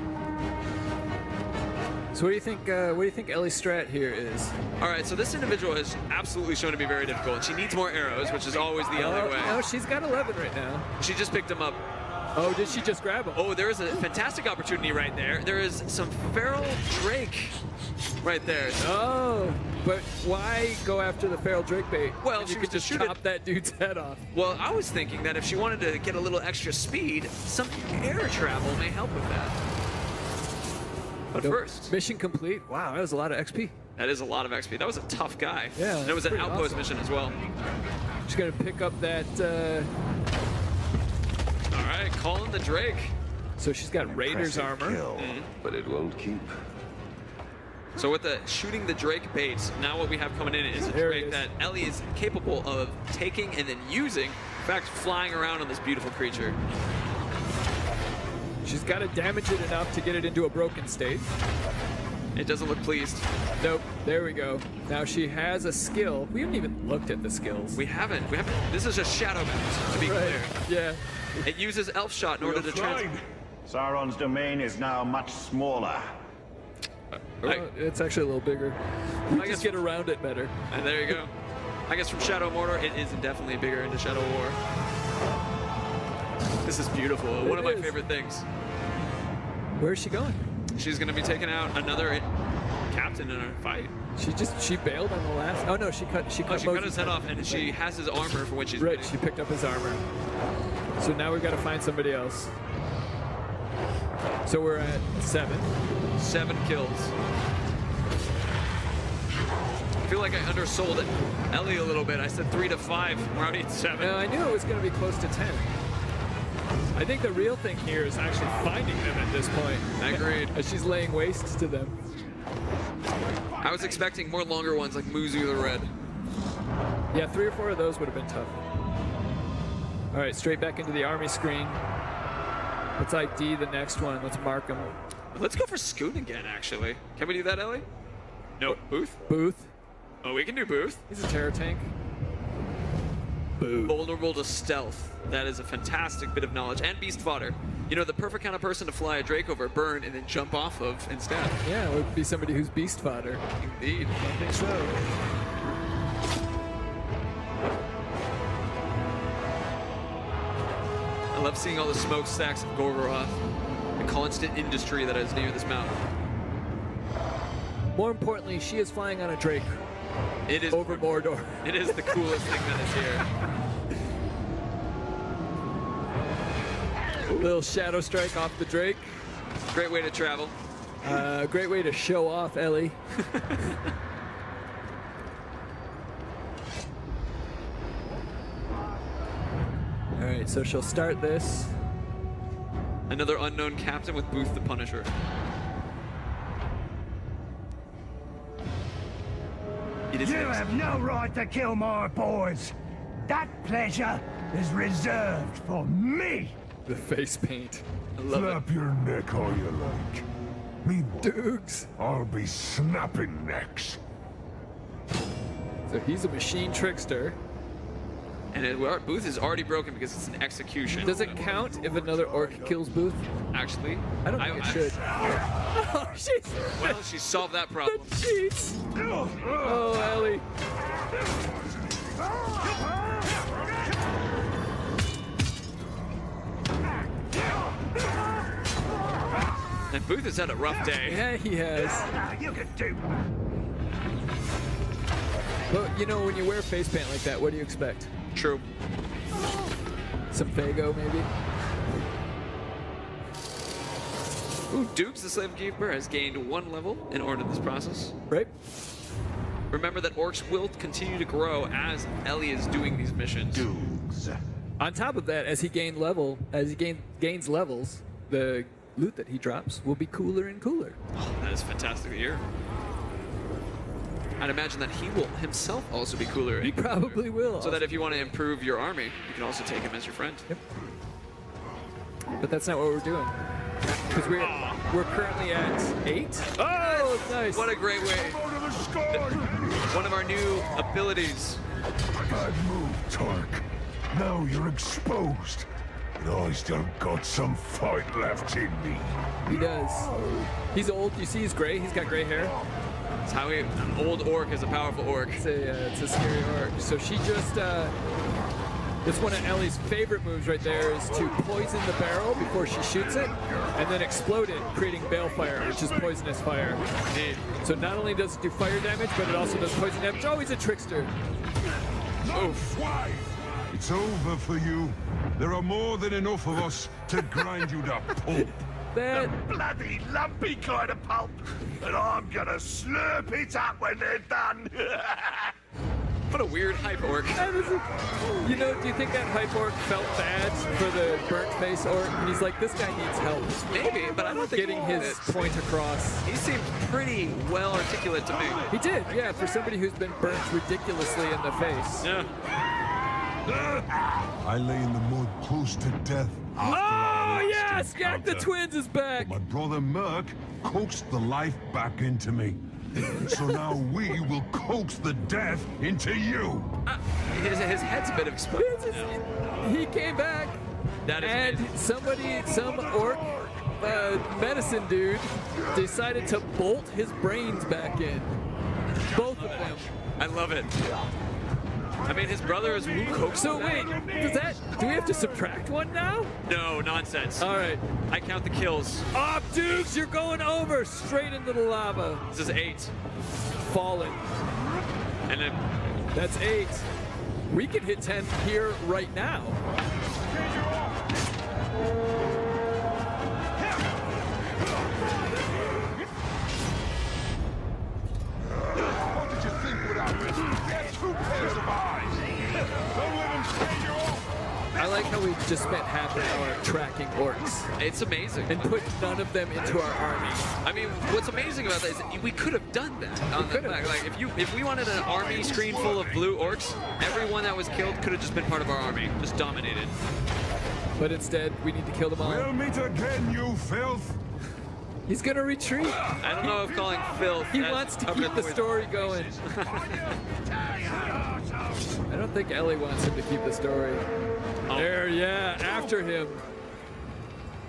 So what do you think? What do you think Ellie's strat here is? All right, so this individual is absolutely shown to be very difficult. She needs more arrows, which is always the only way. No, she's got 11 right now. She just picked them up. Oh, did she just grab him? Oh, there is a fantastic opportunity right there. There is some feral drake right there. Oh, but why go after the feral drake bait? Well, when she you was could just to shoot chop that dude's head off. Well, I was thinking that if she wanted to get a little extra speed, some air travel may help with that. But first, Mission complete. Wow, that was a lot of XP. that is a lot of XP. That was a tough guy. Yeah, and it was an pretty outpost awesome. mission as well. She's gonna pick up that. All right, calling the drake. So she's got Raider's armor. Kill, but it won't keep. So with the shooting the drake baits, now what we have coming in is a There it drake is. that Ellie is capable of taking and then using. In fact, flying around on this beautiful creature. She's got to damage it enough to get it into a broken state. It doesn't look pleased. Nope. There we go. Now she has a skill. We haven't even looked at the skills. We haven't. This is a shadow bout, to be Right. clear. Yeah. It uses elf shot in order to transfer. Sauron's domain is now much smaller. Well, it's actually a little bigger. We I just guess- get around it better. And there you go. I guess from Shadow of Mordor, it is definitely bigger into Shadow of War. This is beautiful. One of my is. favorite things. Where's she going? She's going to be taking out another captain in a fight. She bailed on the last. Oh no, she cut Oh, she cut Moses' his head off, and she has his armor for when she's Right, ready. she picked up his armor. So now we've got to find somebody else. So we're at 7. 7 kills. I feel like I undersold it. Ellie a little bit. I said 3 to 5. We're already at 7. Now I knew it was going to be close to 10. I think the real thing here is actually finding them at this point. Agreed. As she's laying waste to them. I was expecting more longer ones like Muzu the Red. Yeah, 3 or 4 of those would have been tough. All right, straight back into the army screen. Let's ID the next one. Let's mark them. Let's go for Scoot again, actually. Can we do that, Ellie? No. Booth? Booth. Oh, we can do Booth. He's a terror tank. Booth. Vulnerable to stealth. That is a fantastic bit of knowledge. And beast fodder. You know, the perfect kind of person to fly a Drake over, burn, and then jump off of instead. Yeah, it would be somebody who's beast fodder. Indeed. I think so. I love seeing all the smokestacks of Gorgoroth. The constant industry that is near this mountain. More importantly, she is flying on a Drake It is over Mordor. It is the coolest thing that is here. Little shadow strike off the Drake. Great way to travel. Great way to show off, Ellie. All right, so she'll start this. Another unknown captain with Booth the Punisher. It is You have no right to kill my boys. That pleasure is reserved for me. The face paint. I love it. Flap your neck all you like. Meanwhile, Dukes. I'll be snapping necks. So he's a machine trickster. And Booth is already broken because it's an execution. Does it count if another orc kills Booth? Actually? I don't think it should. Oh, she's Well, she solved that problem. the cheats. Oh, Ellie. And Booth has had a rough day. Yeah, he has. You can do. But you know, when you wear face paint like that, what do you expect? True. Some Fago, maybe? Ooh, Dukes the Slave Keeper has gained 1 level in order to this process. Right? Remember that orcs will continue to grow as Ellie is doing these missions. Dukes. On top of that, as he gains levels, the loot that he drops will be cooler and cooler. That is fantastic to hear. I'd imagine that he will himself also be cooler. He probably will. So that if you want to improve your army, you can also take him as your friend. Yep. But that's not what we're doing. Because we're currently at 8. Oh, nice. What a great way. Go to the sky! One of our new abilities. Bad move, Tark. Now you're exposed. But I still got some fight left in me. He does. He's old. You see he's gray? He's got gray hair. It's how an old orc is a powerful orc. It's a scary orc. So she just... That's one of Ellie's favorite moves right there, is to poison the barrel before she shoots it, and then explode it, creating balefire, which is poisonous fire. Indeed. So not only does it do fire damage, but it also does poison damage. Always a trickster. Oof. It's over for you. There are more than enough of us to grind you to pulp. That Bloody lumpy kind of pulp. And I'm gonna slurp it up when they're done. What a weird hype orc. you know, do you think that hype orc felt bad for the burnt face orc? And he's like, this guy needs help Maybe, but I don't think getting his point across. He seemed pretty well articulate to me. He did, yeah, for somebody who's been burnt ridiculously in the face. Yeah. I lay in the mud close to death. Oh, yeah! Skag the Twins is back! My brother Merc coaxed the life back into me. So now we will coax the death into you. His head's a bit exposed. He came back, That is and amazing. some orc medicine dude decided to bolt his brains back in. Both of them. I love it. I mean, his brother is who coaxed So him. wait, do we have to subtract one now? No, nonsense. All right. I count the kills. Oh, Dukes, you're going over straight into the lava. This is 8. Fallen. And then That's 8. We can hit 10 here right now. What did you think would happen? Get 2 pairs of eyes. Don't let them scare you off. I like how we just spent half an hour tracking orcs it's amazing. and put none of them into our army. I mean, what's amazing about that is that we could have done that on the could've. back. Like, if we wanted an army screen full of blue orcs, everyone that was killed could have just been part of our army, just dominated. But instead, we need to kill them all. We'll meet again, you filth. He's gonna retreat. I don't know if calling filth. He as wants to covered keep the with- story going. I don't think Ellie wants him to keep the story. Oh. There, yeah, after him.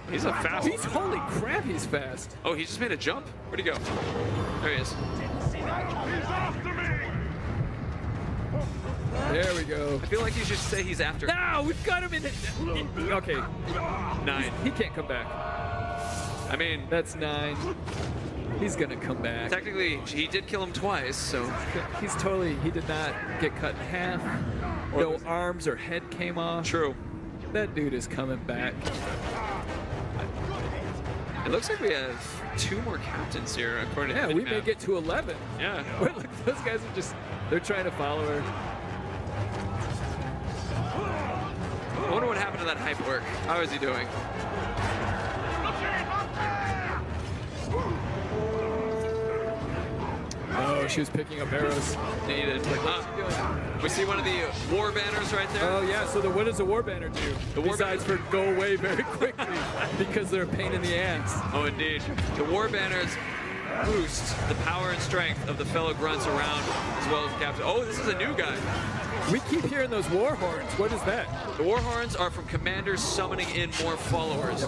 He's a fast. He's holy crap, he's fast. Oh, he just made a jump. Where'd he go? There he is. He's after me. There we go. I feel like you should say he's after. Now we've got him in. Okay, 9. he can't come back. I mean, That's 9. He's gonna come back. technically, he did kill him twice, so He did not get cut in half. No arms or head came off. true. That dude is coming back. It looks like we have 2 more captains here, according Yeah, to we the may map. get to 11. Yeah. Wait, look, those guys are just, they're trying to follow her. I wonder what happened to that hype orc. How is he doing? Oh, she was picking up arrows. Needed. We see one of the war banners right there. Oh, yeah, so what does the war banner do? The war Besides for go away very quickly because they're a pain in the ass. Oh, indeed. The war banners boost the power and strength of the fellow grunts around, as well as the captain. Oh, this is a new guy. We keep hearing those war horns. What is that? The war horns are from commanders summoning in more followers.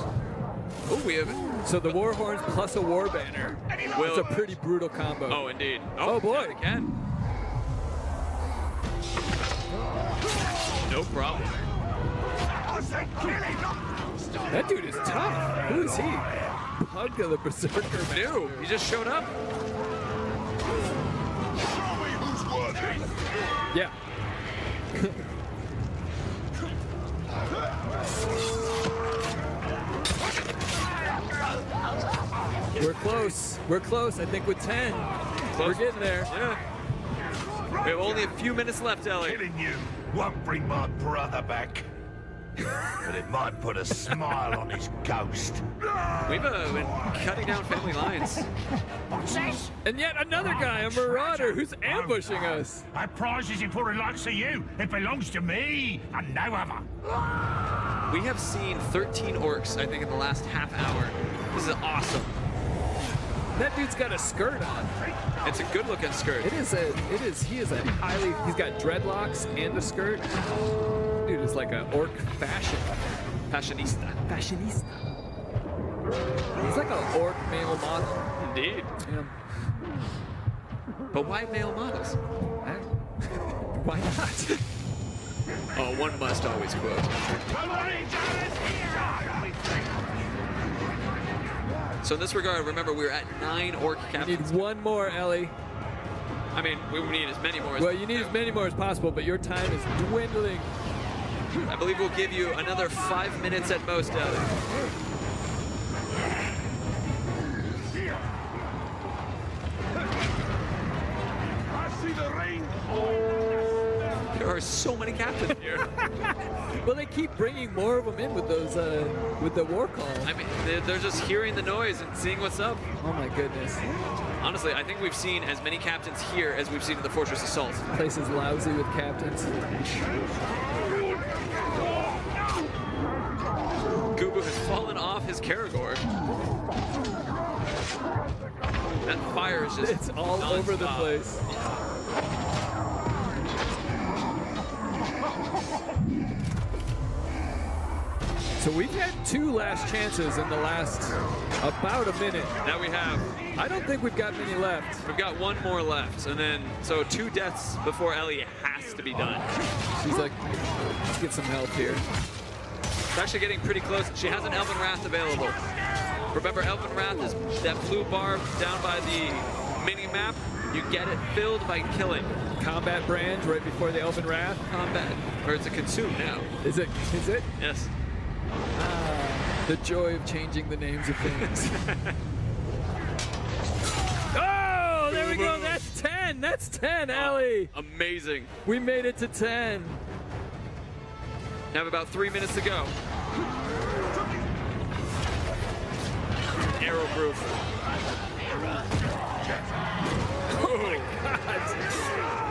Oh, we have. So the war horns plus a war banner. It's a pretty brutal combo. Oh, indeed. Oh, boy. yeah, we can. No problem. That dude is tough. Who is he? Pugga the Berserker. New. He just showed up. Show me who's worthy. Yeah. We're close. We're close. I think with 10. We're getting there. Yeah. We have only a few minutes left, Ellie. Killing you won't bring my brother back. but it might put a smile on his ghost. We've been cutting down family lines. What's this? And yet another guy, a marauder, who's ambushing us. That prize isn't for the likes of you. It belongs to me and no other. We have seen 13 orcs, I think, in the last half hour. This is awesome. That dude's got a skirt on. It's a good-looking skirt. He is a highly, he's got dreadlocks and a skirt. Dude is like an orc Fashionista. fashionista. He's like an orc male model. Indeed. Yeah. But why male models? Why not? Oh, one must always quote. So in this regard, remember, we're at 9 orc You captains. need one more, Ellie. I mean, we would need as many more as Well, you need as many more as possible, but your time is dwindling. I believe we'll give you another 5 minutes at most, Ellie. I see the rain. There are so many captains here. Well, they keep bringing more of them in with those, with the war call. I mean, they're just hearing the noise and seeing what's up. Oh my goodness. Honestly, I think we've seen as many captains here as we've seen at the Fortress Assault. Place is lousy with captains. Gubu has fallen off his Karagor. That fire is just It's all over the nonstop. place. So we've had 2 last chances in the last about a minute. That we have. I don't think we've got many left. We've got 1 more left, and then, so 2 deaths before Ellie has to be done. She's like, let's get some help here. It's actually getting pretty close. She has an Elven Wrath available. Remember, Elven Wrath is that blue bar down by the mini-map. You get it filled by killing. Combat brand right before the Elven Wrath. Combat. Or it's a consume now. Is it? Is it? Yes. The joy of changing the names of things. Oh, there we go. That's 10. That's 10, Ellie. Amazing. We made it to 10. We have about 3 minutes to go. Arrow proof. Oh my God.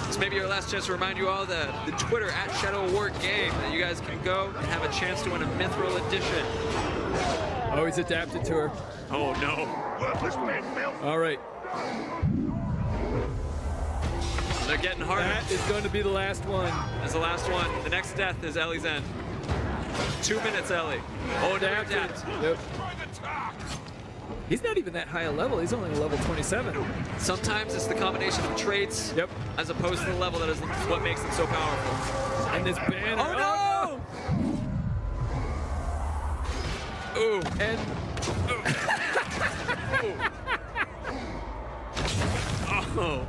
This may be our last chance to remind you all that the Twitter at Shadow War Game, that you guys can go and have a chance to win a Mithril edition. Oh, he's adapted to her. Oh no. Worthless men, Bill. All right. They're getting harder. That is going to be the last one. That's the last one. The next death is Ellie's end. 2 minutes, Ellie. Oh, now adapt. Yep. He's not even that high a level. He's only a level 27. Sometimes it's the combination of traits Yep. as opposed to the level that is what makes them so powerful. And this banner. Oh, no! Ooh. And Oh.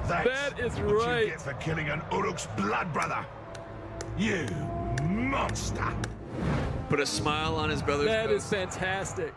That's That is what right. you get for killing an Uruk's blood brother. You monster. Put a smile on his brother's that is face. fantastic.